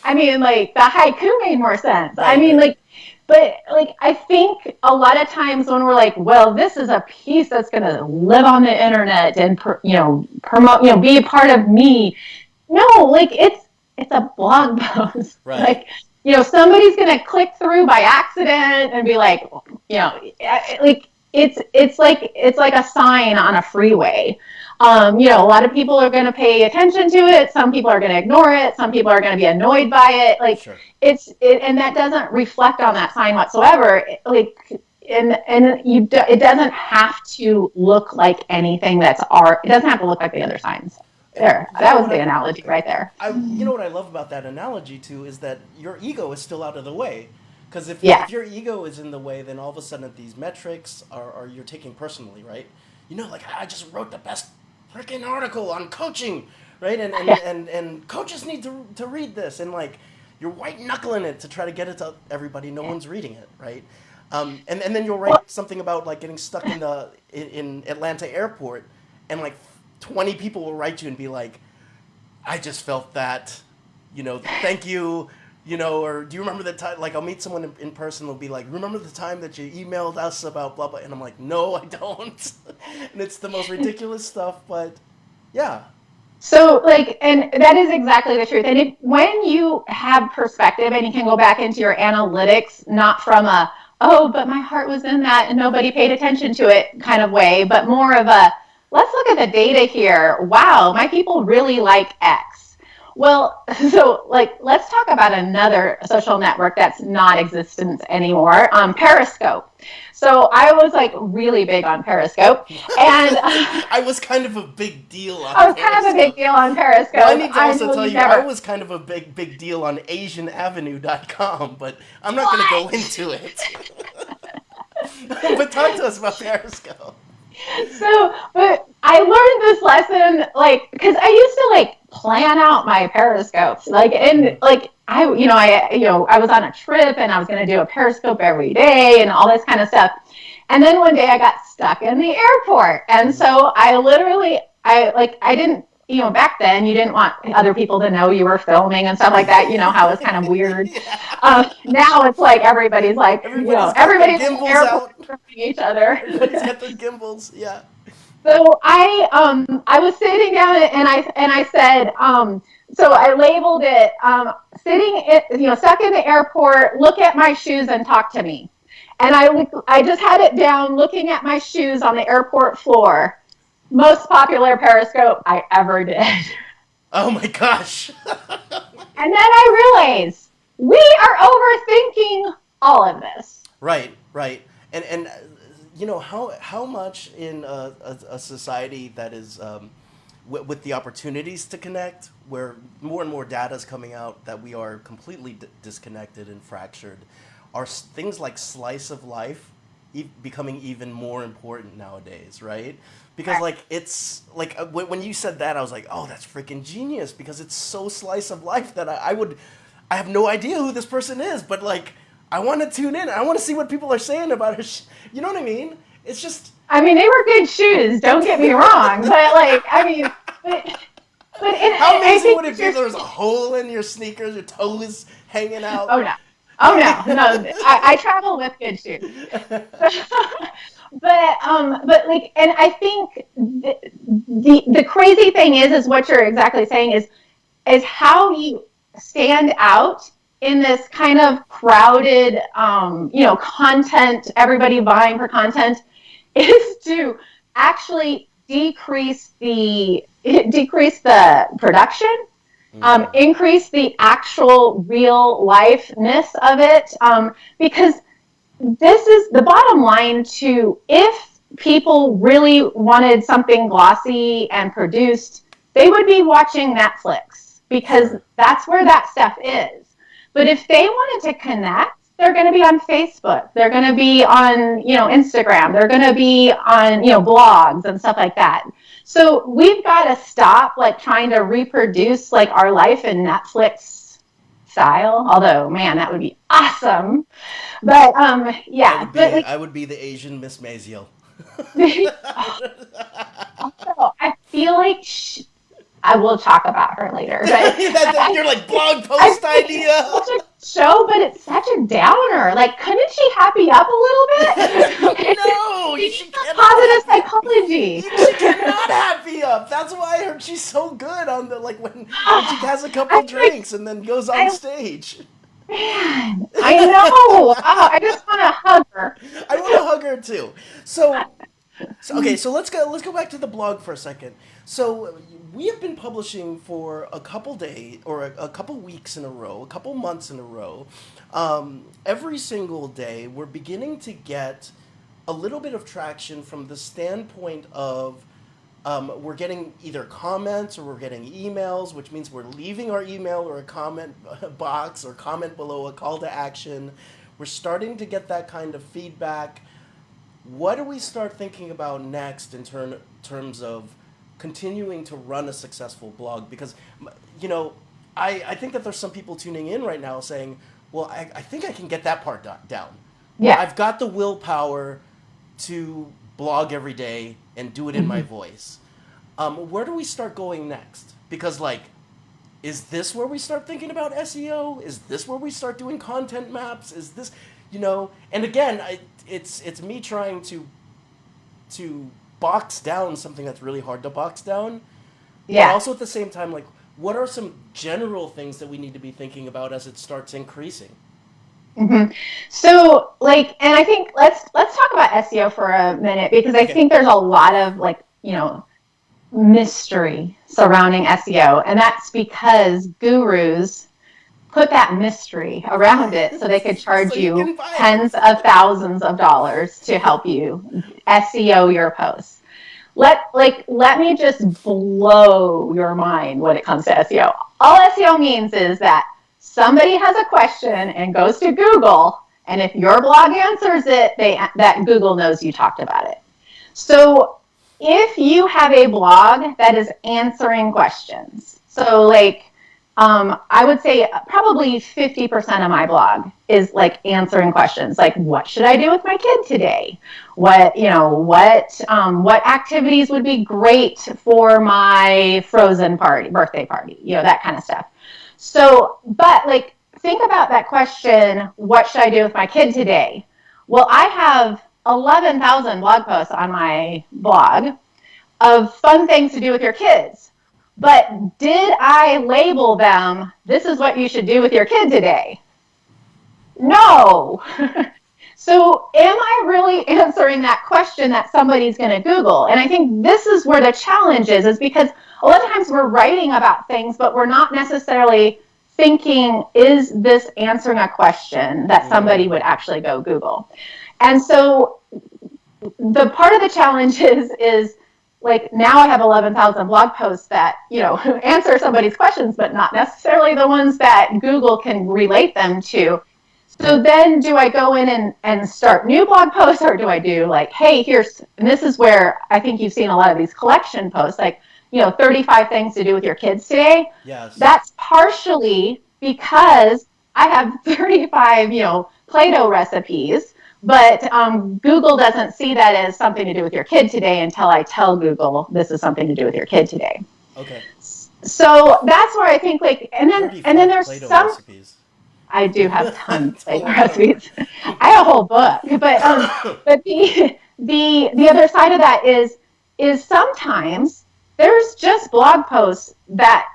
I mean, like, the haiku made more sense. Right. I mean, like, but, like, I think a lot of times when we're like, well, this is a piece that's going to live on the internet and promote, be a part of me. No, like, it's a blog post. Right. Like, somebody's going to click through by accident and be like, like, it's like a sign on a freeway. A lot of people are going to pay attention to it. Some people are going to ignore it. Some people are going to be annoyed by it. Like, sure. And that doesn't reflect on that sign whatsoever. Like, it doesn't have to look like anything that's art. It doesn't have to look like the other signs. There, that was the analogy right there. What I love about that analogy too is that your ego is still out of the way. Because if your ego is in the way, then all of a sudden these metrics are you're taking personally, right? Like, I just wrote the best freaking article on coaching, right? And coaches need to read this, and, like, you're white knuckling it to try to get it to everybody. No one's reading it, right? And then you'll write something about, like, getting stuck in Atlanta airport, and, like, 20 people will write you and be like, I just felt that, thank you. Or do you remember the time, like, I'll meet someone in person, they'll be like, remember the time that you emailed us about blah, blah, and I'm like, no, I don't. And it's the most ridiculous stuff, but yeah. So, like, and that is exactly the truth. And when you have perspective and you can go back into your analytics, not from but my heart was in that and nobody paid attention to it kind of way, but more of let's look at the data here. Wow, my people really like X. Well, so like, let's talk about another social network that's not existent anymore, Periscope. So I was like really big on Periscope, and I was kind of a big deal on I was kind of a big Periscope. deal on Periscope. Well, I need to also know tell you, I never. was kind of a big deal on AsianAvenue.com, but I'm not going to go into it. But talk to us about Periscope. So, but I learned this lesson, like, because I used to like plan out my periscopes, like, and like I was on a trip and I was going to do a periscope every day and all this kind of stuff. And then one day I got stuck in the airport, and so I literally, I didn't. Back then you didn't want other people to know you were filming and stuff like that. You know how it's kind of weird. Yeah. Now it's like everybody's like, everybody's in the Gimbals airport out. filming each other. Everybody's got their gimbals. Yeah. So I was sitting down and I said so I labeled it stuck in the airport, look at my shoes and talk to me. And I just had it down looking at my shoes on the airport floor. Most popular Periscope I ever did. Oh my gosh. And then I realized we are overthinking all of this. Right, right. And how much in a society that is with the opportunities to connect, where more and more data is coming out that we are completely disconnected and fractured, are things like slice of life becoming even more important nowadays, right? Because like it's like when you said that, I was like, oh, that's freaking genius, because it's so slice of life that I have no idea who this person is, but like I want to tune in. I want to see what people are saying about her. You know what I mean? It's just. I mean, they were good shoes. Don't get me wrong, but like, I mean, but how amazing would it be if there was a hole in your sneakers, your toes hanging out? Oh no. Oh no. I travel with good shoes. But like, and I think the crazy thing is what you're exactly saying is how you stand out in this kind of crowded, content, everybody vying for content, is to actually decrease the production, increase the actual real lifeness of it, because this is the bottom line to, if people really wanted something glossy and produced, they would be watching Netflix, because that's where that stuff is. But if they wanted to connect, they're going to be on Facebook. They're going to be on, Instagram. They're going to be on, blogs and stuff like that. So we've got to stop like trying to reproduce like our life in Netflix style. Although, man, that would be awesome. But I would be the Asian Miss Maisel. Also, I feel like I will talk about her later. But you're like blog post idea. Such a show, but it's such a downer. Like, couldn't she happy up a little bit? No, she cannot. Positive psychology. She cannot happy up. That's why I heard she's so good on the when she has a couple drinks and then goes on stage. Man, I know. Oh, I just want to hug her. I want to hug her too. So okay, so let's go back to the blog for a second. So we have been publishing for a couple days or a couple weeks in a row, a couple months in a row. Every single day, we're beginning to get a little bit of traction from the standpoint of we're getting either comments or we're getting emails, which means we're leaving our email or a comment box or comment below a call to action. We're starting to get that kind of feedback. What do we start thinking about next in terms of continuing to run a successful blog? Because, I think that there's some people tuning in right now saying, well, I think I can get that part down. Yeah. I've got the willpower to blog every day and do it in my voice. Where do we start going next? Because, is this where we start thinking about SEO? Is this where we start doing content maps? Is this, and again, it's me trying to box down something that's really hard to box down. Yeah. But also at the same time, what are some general things that we need to be thinking about as it starts increasing? Mm-hmm. So, and I think let's talk about SEO for a minute, because I think there's a lot of mystery surrounding SEO. And that's because gurus put that mystery around it so they could charge you tens of thousands of dollars to help you SEO your posts. Let me just blow your mind when it comes to SEO. All SEO means is that somebody has a question and goes to Google, and if your blog answers it, that Google knows you talked about it. So if you have a blog that is answering questions, so I would say probably 50% of my blog is answering questions, like what should I do with my kid today? What activities would be great for my frozen birthday party, that kind of stuff. So, but think about that question, what should I do with my kid today? Well, I have 11,000 blog posts on my blog of fun things to do with your kids. But did I label them, this is what you should do with your kid today? No. So am I really answering that question that somebody's going to Google? And I think this is where the challenge is because a lot of times we're writing about things, but we're not necessarily thinking, is this answering a question that somebody would actually go Google? And so the part of the challenge is now I have 11,000 blog posts that, answer somebody's questions, but not necessarily the ones that Google can relate them to. So then do I go in and start new blog posts, or do I do hey, and this is where I think you've seen a lot of these collection posts, 35 things to do with your kids today. Yes. That's partially because I have 35, Play-Doh recipes. But Google doesn't see that as something to do with your kid today until I tell Google this is something to do with your kid today. Okay. So that's where I think and then there's Play-Doh some recipes. I do have tons of Play-Doh recipes. I have a whole book. But the other side of that is sometimes there's just blog posts that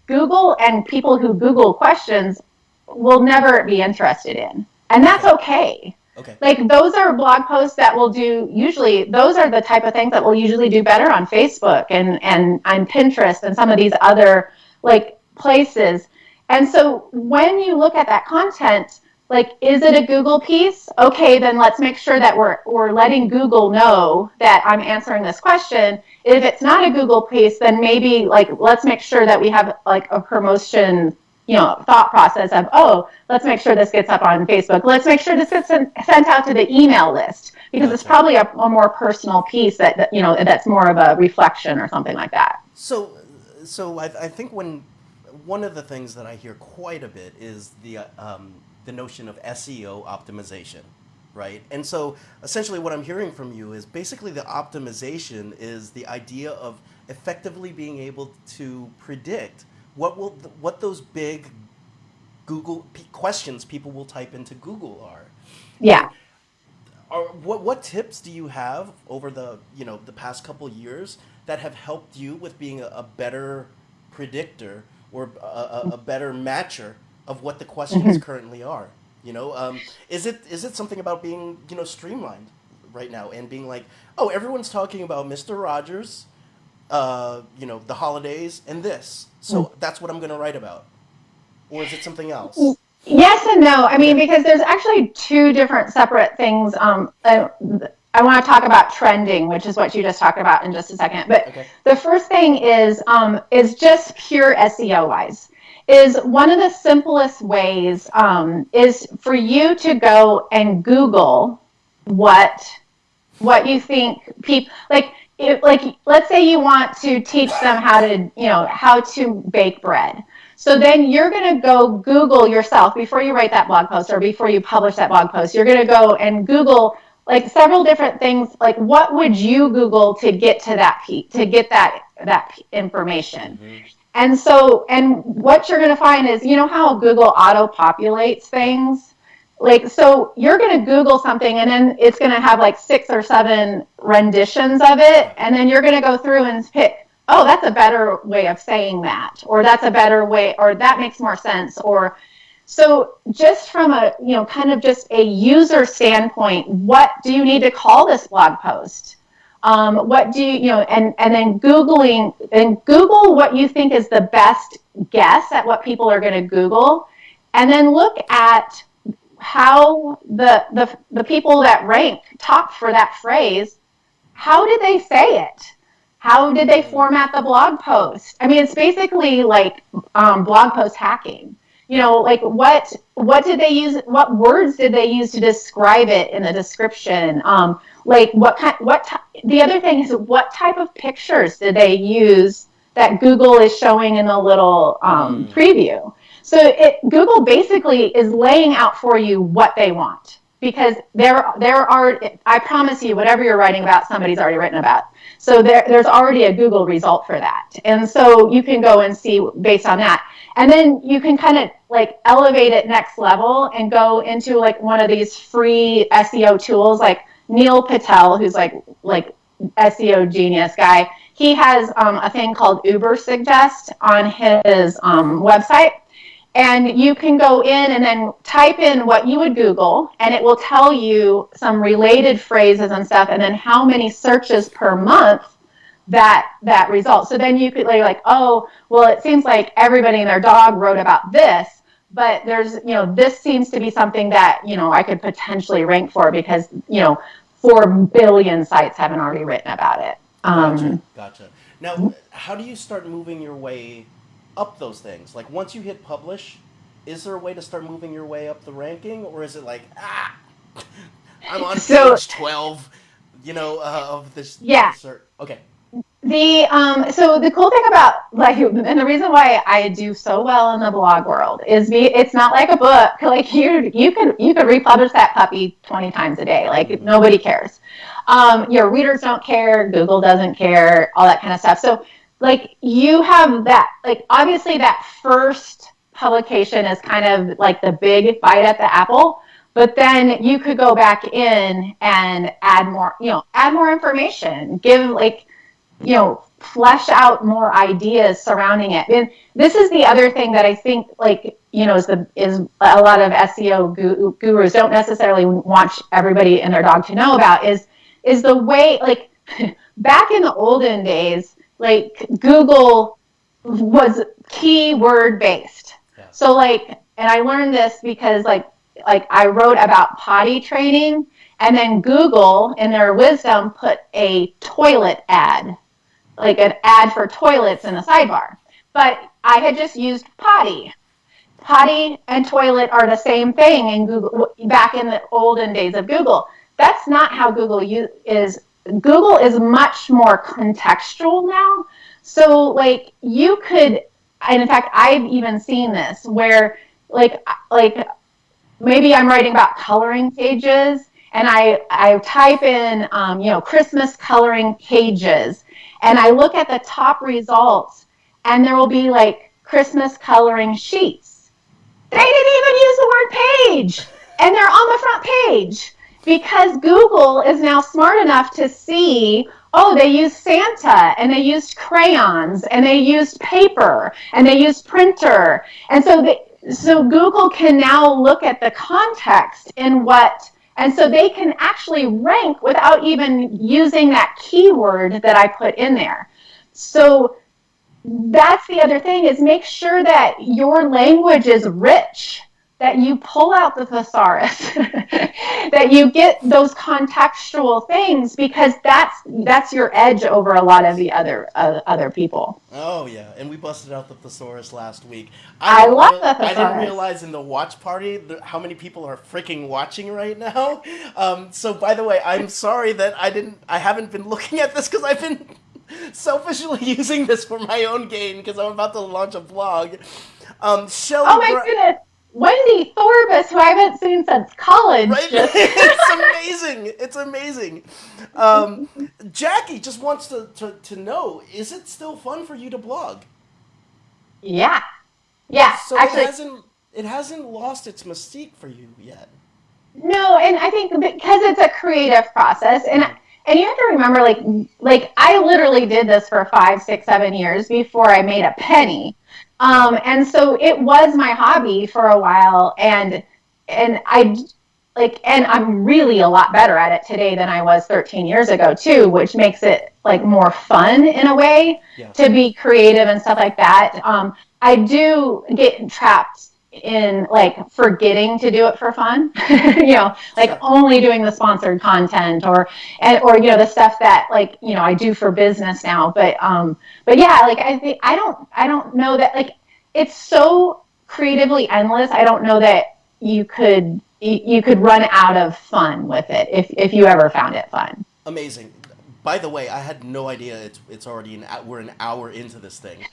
Google and people who Google questions will never be interested in, and that's okay. Okay. Those are blog posts that will do, usually those are the type of things that will usually do better on Facebook and on Pinterest and some of these other places. And so when you look at that content, is it a Google piece? Okay, then let's make sure that we're letting Google know that I'm answering this question. If it's not a Google piece, then maybe let's make sure that we have a promotion thought process of, let's make sure this gets up on Facebook. Let's make sure this gets sent out to the email list because it's probably a more personal piece that's more of a reflection or something like that. So I think one of the things that I hear quite a bit is the notion of SEO optimization, right? And so essentially what I'm hearing from you is basically the optimization is the idea of effectively being able to predict what those big Google questions people will type into Google are. Yeah. What tips do you have over the past couple years that have helped you with being a better predictor or a better matcher of what the questions currently are? Is it something about being streamlined right now and being everyone's talking about Mr. Rogers, the holidays and this. So that's what I'm going to write about. Or is it something else? Yes and no. I mean, because there's actually two different separate things. I want to talk about trending, which is what you just talked about in just a second. But the first thing is just pure SEO wise. Is one of the simplest ways is for you to go and Google what you think people let's say you want to teach them how to bake bread. So then you're going to go Google yourself before you write that blog post or before you publish that blog post. You're going to go and Google several different things. What would you Google to get to that that information? Mm-hmm. And what you're going to find is, how Google auto-populates things? So you're going to Google something and then it's going to have 6 or 7 renditions of it. And then you're going to go through and pick, oh, that's a better way of saying that, or that's a better way, or that makes more sense. Or so just from a, kind of just a user standpoint, what do you need to call this blog post? What do you, and then Google what you think is the best guess at what people are going to Google, and then look at how the people that rank top for that phrase, how did they say it? How did they format the blog post? I mean, it's basically like blog post hacking. Like what did they use? What words did they use to describe it in the description? Like the other thing is, what type of pictures did they use that Google is showing in the little preview? So Google basically is laying out for you what they want, because there are, I promise you, whatever you're writing about, somebody's already written about. So there's already a Google result for that. And so you can go and see based on that. And then you can kind of like elevate it next level and go into like one of these free SEO tools, like Neil Patel, who's like SEO genius guy. He has a thing called Uber Suggest on his website. And you can go in and then type in what you would Google, and it will tell you some related phrases and stuff, and then how many searches per month that results. So then you could like, oh, well, it seems like everybody and their dog wrote about this, but there's, this seems to be something that, I could potentially rank for, because, 4 billion sites haven't already written about it. Gotcha. Now, how do you start moving your way up those things? Like, once you hit publish, is there a way to start moving your way up the ranking, or is it like, I'm on page 12, of this? Yeah. Okay. So the cool thing about, like, and the reason why I do so well in the blog world is it's not like a book. Like, you could republish that puppy 20 times a day. Like, nobody cares. Your readers don't care. Google doesn't care. All that kind of stuff. So, like, you have that, like, obviously that first publication is kind of like the big bite at the apple, but then you could go back in and add more information, give, like, flesh out more ideas surrounding it. And this is the other thing that I think, like, is a lot of SEO gurus don't necessarily want everybody and their dog to know about is the way, like, back in the olden days, like, Google was keyword based. Yeah. So, like, and I learned this because like I wrote about potty training, and then Google, in their wisdom, put a toilet ad, like an ad for toilets in the sidebar. But I had just used potty. Potty and toilet are the same thing in Google back in the olden days of Google. That's not how Google is. Google is much more contextual now. So, like, you could, and in fact, I've even seen this where, like maybe I'm writing about coloring pages, and I type in, Christmas coloring pages, and I look at the top results, and there will be, like, Christmas coloring sheets. They didn't even use the word page, and they're on the front page. Because Google is now smart enough to see, oh, they used Santa, and they used crayons, and they used paper, and they used printer. And so Google can now look at the context and so they can actually rank without even using that keyword that I put in there. So that's the other thing, is make sure that your language is rich, that you pull out the thesaurus, that you get those contextual things, because that's your edge over a lot of the other people. Oh yeah, and we busted out the thesaurus last week. I love the thesaurus. I didn't realize in the watch party how many people are freaking watching right now. So by the way, I'm sorry that I haven't been looking at this, because I've been selfishly using this for my own gain, because I'm about to launch a blog. Shelley, oh my goodness. Wendy Thorbus, who I haven't seen since college. Right? It's amazing. It's amazing. Jackie just wants to know, is it still fun for you to blog? Yeah. Yeah. So actually, it hasn't lost its mystique for you yet. No, and I think because it's a creative process, and you have to remember, like I literally did this for 5, 6, 7 years before I made a penny. And so it was my hobby for a while, and and I'm really a lot better at it today than I was 13 years ago too, which makes it like more fun in a way to be creative and stuff like that. I do get trapped in like forgetting to do it for fun, like only doing the sponsored content or the stuff that like, I do for business now. But yeah, like I don't know that, like, it's so creatively endless. I don't know that you could run out of fun with it if you ever found it fun. Amazing. By the way, I had no idea it's already we're an hour into this thing.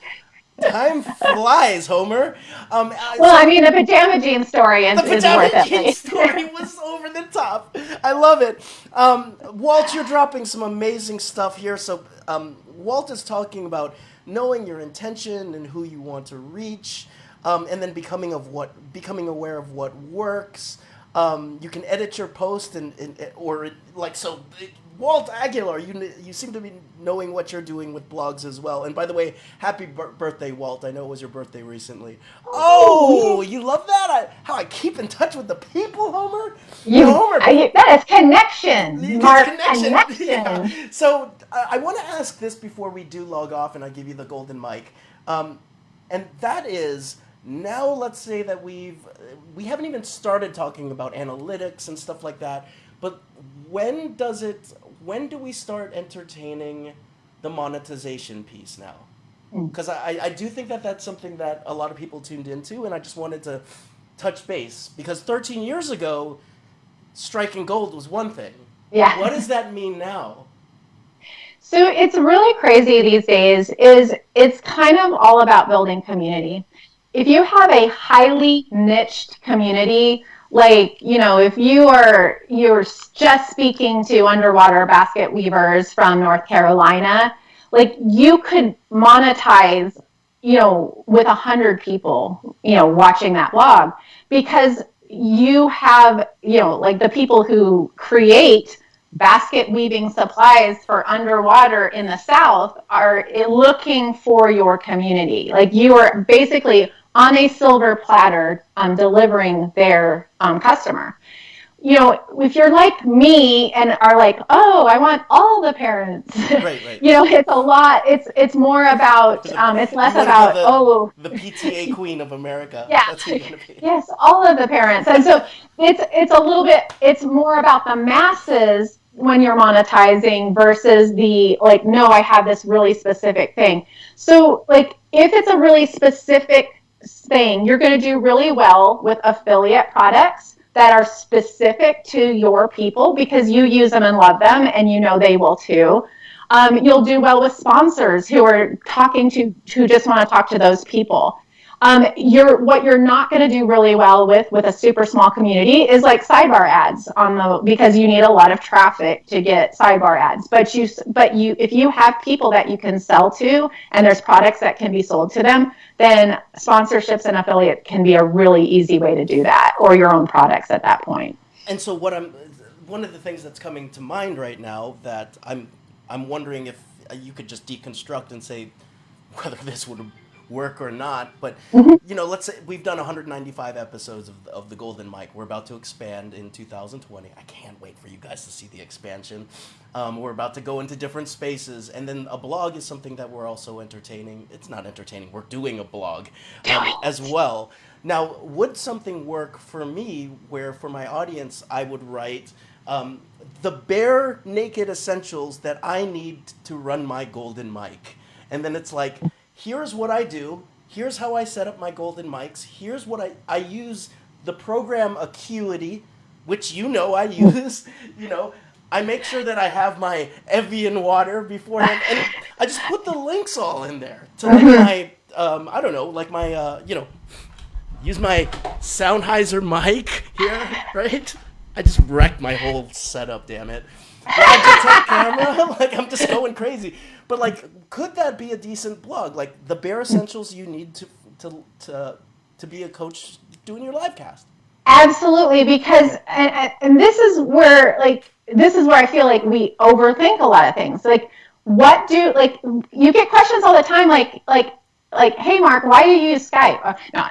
Time flies, Homer. I mean, the pajama jeans story is worth it. The pajama jeans story was over the top. I love it. Walt, you're dropping some amazing stuff here. So, Walt is talking about knowing your intention and who you want to reach, and then becoming aware of what works. You can edit your post Walt Aguilar, you seem to be knowing what you're doing with blogs as well. And by the way, happy birthday, Walt. I know it was your birthday recently. Oh, you love that? How I keep in touch with the people, Homer? Homer. That is connection, Mark. Connection. Yeah. So I want to ask this before we do log off and I give you the golden mic. And that is, now let's say that we haven't even started talking about analytics and stuff like that, but when do we start entertaining the monetization piece now? Because I do think that that's something that a lot of people tuned into, and I just wanted to touch base, because 13 years ago, striking gold was one thing. Yeah. What does that mean now? So it's really crazy these days. It's kind of all about building community. If you have a highly niched community, like, if you're just speaking to underwater basket weavers from North Carolina, like, you could monetize, with 100 people, watching that blog, because you have, like, the people who create basket weaving supplies for underwater in the South are looking for your community. Like, you are basically on a silver platter, delivering their customer. If you're like me and are like, oh, I want all the parents, right. It's a lot. It's more about, it's less about, the PTA queen of America. Yeah. That's who you're gonna be. Yes, all of the parents. And so it's a little bit, it's more about the masses when you're monetizing versus the, like, no, I have this really specific thing. So, like, if it's a really specific thing, you're going to do really well with affiliate products that are specific to your people because you use them and love them, and they will too. You'll do well with sponsors who are who just want to talk to those people. What you're not going to do really well with a super small community is like sidebar ads because you need a lot of traffic to get sidebar ads. But if you have people that you can sell to and there's products that can be sold to them, then sponsorships and affiliate can be a really easy way to do that, or your own products at that point. And so one of the things that's coming to mind right now that I'm wondering if you could just deconstruct and say whether this would work or not, but let's say we've done 195 episodes of the Golden Mic. We're about to expand in 2020. I can't wait for you guys to see the expansion. We're about to go into different spaces, and then a blog is something that we're also entertaining. It's not entertaining. We're doing a blog as well. Now, would something work for me where for my audience I would write the bare naked essentials that I need to run my Golden Mic, and then it's like, here's what I do. Here's how I set up my Golden Mics. Here's what I use the program Acuity, which I use. I make sure that I have my Evian water beforehand, and I just put the links all in there to my use my Soundheiser mic here, right? I just wrecked my whole setup, damn it. Logitech camera, like, I'm just going crazy. But, like, could that be a decent blog? Like, the bare essentials you need to be a coach doing your live cast. Absolutely, because and this is where I feel like we overthink a lot of things. Like, you get questions all the time, like like, hey, Mark, why do you use Skype? No,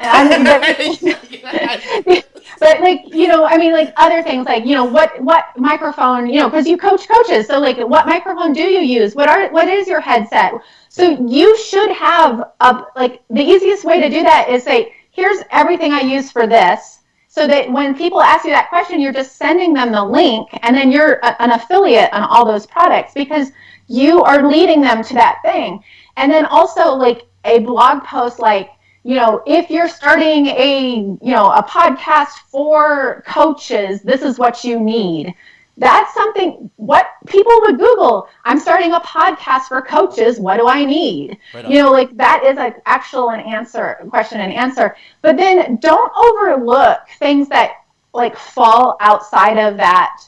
but like, I mean, like other things, like, what microphone, because you coach coaches. So like, what microphone do you use? What is your headset? So you should have like the easiest way to do that is say, here's everything I use for this. So that when people ask you that question, you're just sending them the link, and then you're an affiliate on all those products because you are leading them to that thing. And then also like a blog post, like, if you're starting a podcast for coaches, this is what you need. That's something what people would Google. I'm starting a podcast for coaches. What do I need? Right like that is an actual question and answer. But then don't overlook things that like fall outside of that.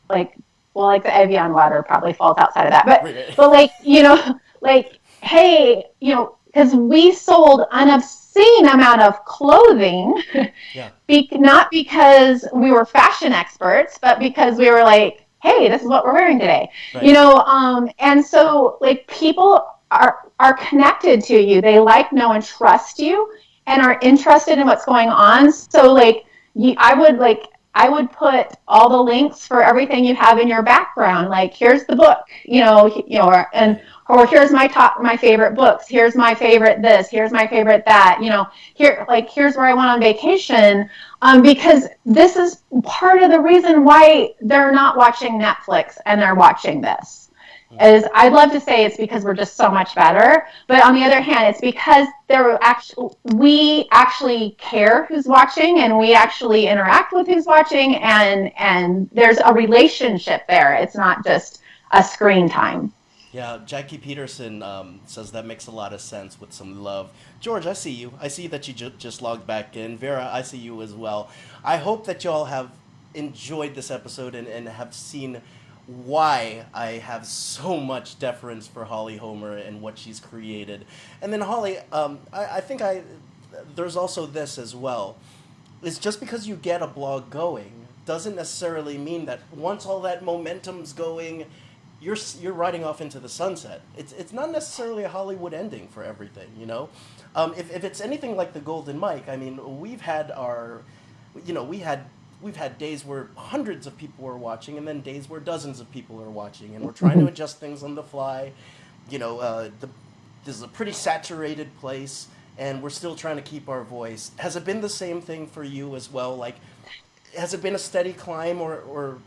Like, well, like the Evian ladder probably falls outside of that. But like, like, hey, because we sold an obscene amount of clothing, Yeah. not because we were fashion experts, but because we were like, hey, this is what we're wearing today. Right. And so like people are connected to you. They like, know, and trust you, and are interested in what's going on. So like, I would put all the links for everything you have in your background. Like, here's the book, or here's my favorite books. Here's my favorite this. Here's my favorite that. Here's where I went on vacation. Because this is part of the reason why they're not watching Netflix and they're watching this. Is I'd love to say it's because we're just so much better, but on the other hand, it's because we actually care who's watching, and we actually interact with who's watching, and there's a relationship there. It's not just a screen time. Yeah, Jackie Peterson says that makes a lot of sense with some love. George, I see you. I see that you just logged back in. Vera, I see you as well. I hope that you all have enjoyed this episode and have seen why I have so much deference for Holly Homer and what she's created. And then Holly, I think there's also this as well. It's just because you get a blog going doesn't necessarily mean that once all that momentum's going, you're riding off into the sunset. It's not necessarily a Hollywood ending for everything, you know. If it's anything like the Golden Mike, I mean, we've had we've had days where hundreds of people are watching, and then days where dozens of people are watching, and we're trying to adjust things on the fly. This is a pretty saturated place, and we're still trying to keep our voice. Has it been the same thing for you as well? Like, has it been a steady climb, or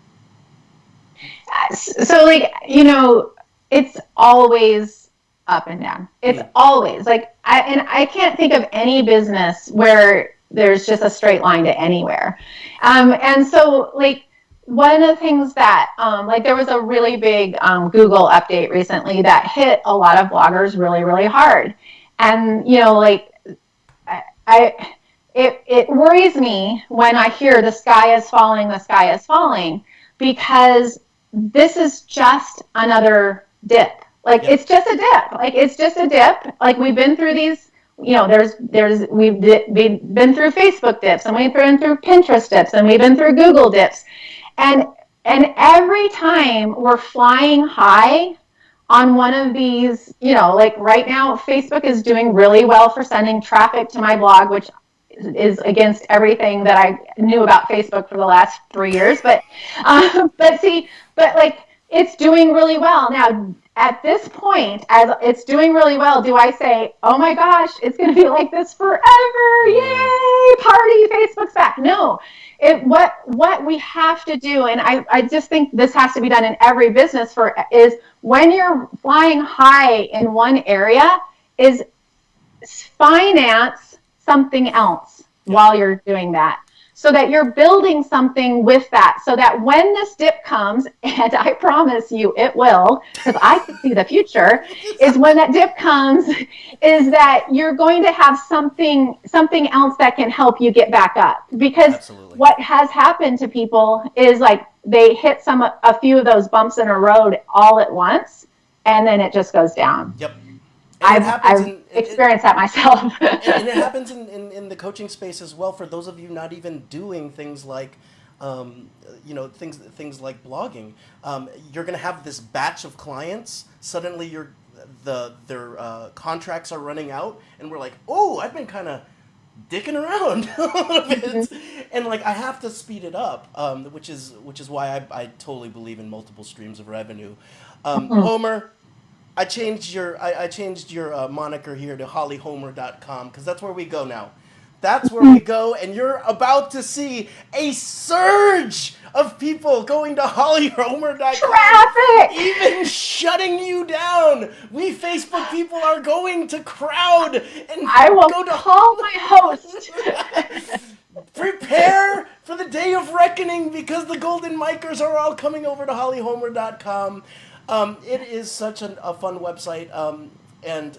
So like, it's always up and down. It's always like, I can't think of any business where there's just a straight line to anywhere. And so like, one of the things that, like there was a really big Google update recently that hit a lot of bloggers really, really hard. And, like, it worries me when I hear the sky is falling, because this is just another dip. Like, it's just a dip. Like, it's just a dip. Like, we've been through these, we've been through Facebook dips, and we've been through Pinterest dips, and we've been through Google dips. And every time we're flying high on one of these, like right now, Facebook is doing really well for sending traffic to my blog, which is against everything that I knew about Facebook for the last 3 years. But like, it's doing really well. Now, at this point, as it's doing really well, do I say, oh my gosh, it's going to be like this forever? Yay, party, Facebook's back. No. What we have to do, and I just think this has to be done in every business is when you're flying high in one area, is finance something else while you're doing that, so that you're building something with that, so that when this dip comes, and I promise you it will, because I can see the future, is when that dip comes, is that you're going to have something else that can help you get back up. Because Absolutely. What has happened to people is like they hit a few of those bumps in a road all at once, and then it just goes down. Yep. I've experienced that myself. And it happens in the coaching space as well. For those of you not even doing things like, things like blogging, you're going to have this batch of clients. Suddenly, their contracts are running out, and we're like, oh, I've been kind of dicking around a little bit, and like I have to speed it up, which is why I totally believe in multiple streams of revenue. Homer, I changed your moniker here to hollyhomer.com because that's where we go now. That's where we go, and you're about to see a surge of people going to hollyhomer.com, Traffic! even shutting you down. We Facebook people are going to crowd and I will go to call my host. Prepare for the day of reckoning because the Golden Micers are all coming over to hollyhomer.com. It is such a fun website, and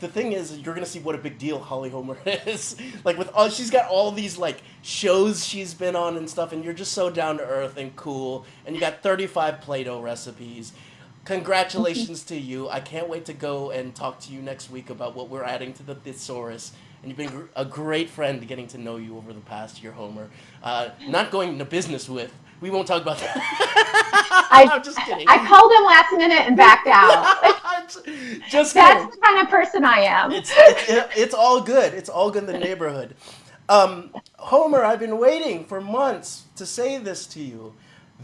the thing is, you're gonna see what a big deal Holly Homer is. Like with all, she's got all these like shows she's been on and stuff, and you're just so down to earth and cool. And you got 35 Play-Doh recipes. Congratulations to you! I can't wait to go and talk to you next week about what we're adding to the thesaurus. And you've been a great friend getting to know you over the past year, Homer. Not going into business with. We won't talk about that. I'm just kidding. I called him last minute and backed out. Just That's kidding. the kind of person I am. It's all good. It's all good in the neighborhood. Homer, I've been waiting for months to say this to you.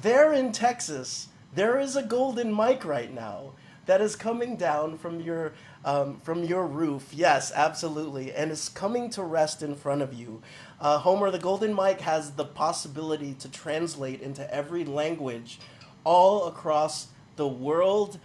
There in Texas, there is a golden mic right now that is coming down from your roof. Yes, absolutely, and it's coming to rest in front of you. Homer, the golden mic has the possibility to translate into every language all across the world.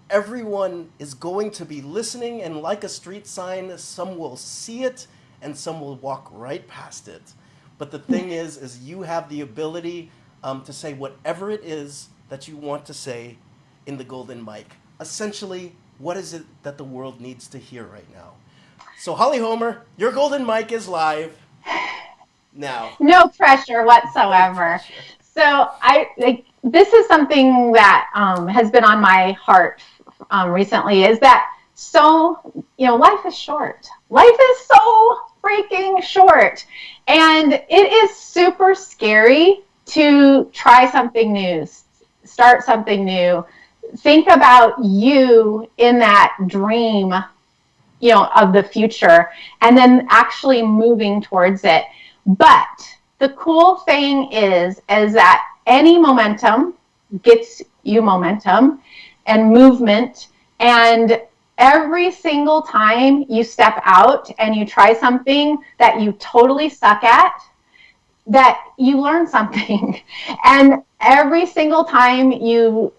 Everyone is going to be listening, and like a street sign, some will see it and some will walk right past it. But the thing is you have the ability to say whatever it is that you want to say in the golden mic. Essentially, what is it that the world needs to hear right now? So, Holly Homer, your golden mic is live now. No pressure whatsoever. So this is something that has been on my heart recently, is that life is short. Life is so freaking short. And it is super scary to try something new, start something new, think about you in that dream, of the future, and then actually moving towards it. But the cool thing is that any momentum gets you momentum and movement, and every single time you step out and you try something that you totally suck at, that you learn something. And every single time you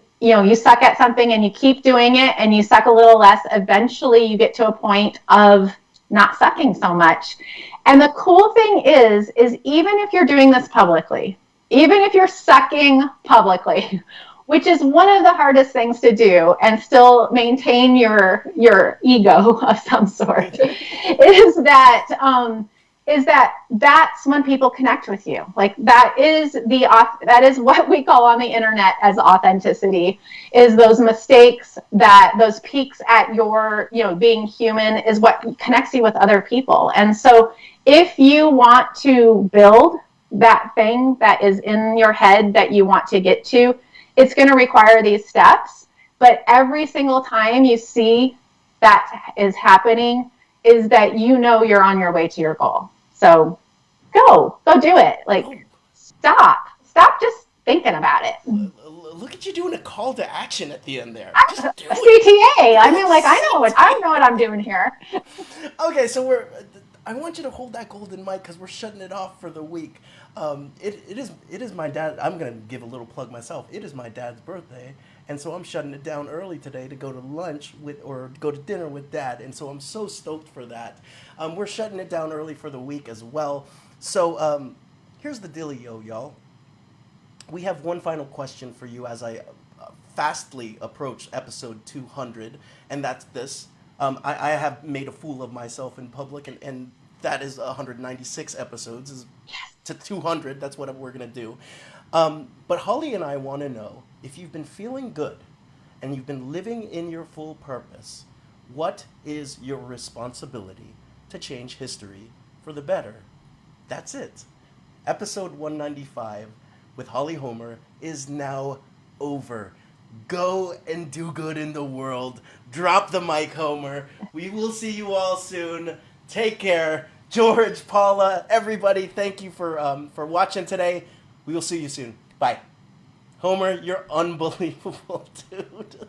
suck at something and you keep doing it and you suck a little less, eventually you get to a point of not sucking so much. And the cool thing is even if you're doing this publicly, even if you're sucking publicly, which is one of the hardest things to do and still maintain your ego of some sort, is that that's when people connect with you. Like that is what we call on the internet as authenticity, is those mistakes, those peaks at your, being human, is what connects you with other people. And so if you want to build that thing that is in your head that you want to get to, it's going to require these steps. But every single time you see that is happening, is that you're on your way to your goal. So go do it. Like, stop just thinking about it. Look at you doing a call to action at the end there. Just do it. CTA. I mean, like, I know what I'm doing here. Okay, so I want you to hold that golden mic because we're shutting it off for the week. It is my dad. I'm gonna give a little plug myself. It is my dad's birthday, and so I'm shutting it down early today to go to lunch or go to dinner with Dad. And so I'm so stoked for that. We're shutting it down early for the week as well. So here's the dealio, y'all. We have one final question for you as I fastly approach episode 200, and that's this. I have made a fool of myself in public, and that is 196 episodes to 200. That's what we're going to do. But Holly and I want to know, if you've been feeling good and you've been living in your full purpose, what is your responsibility to change history for the better? That's it. Episode 195 with Holly Homer is now over. Go and do good in the world. Drop the mic, Homer. We will see you all soon. Take care. George, Paula, everybody, thank you for watching today. We will see you soon. Bye. Homer, you're unbelievable, dude.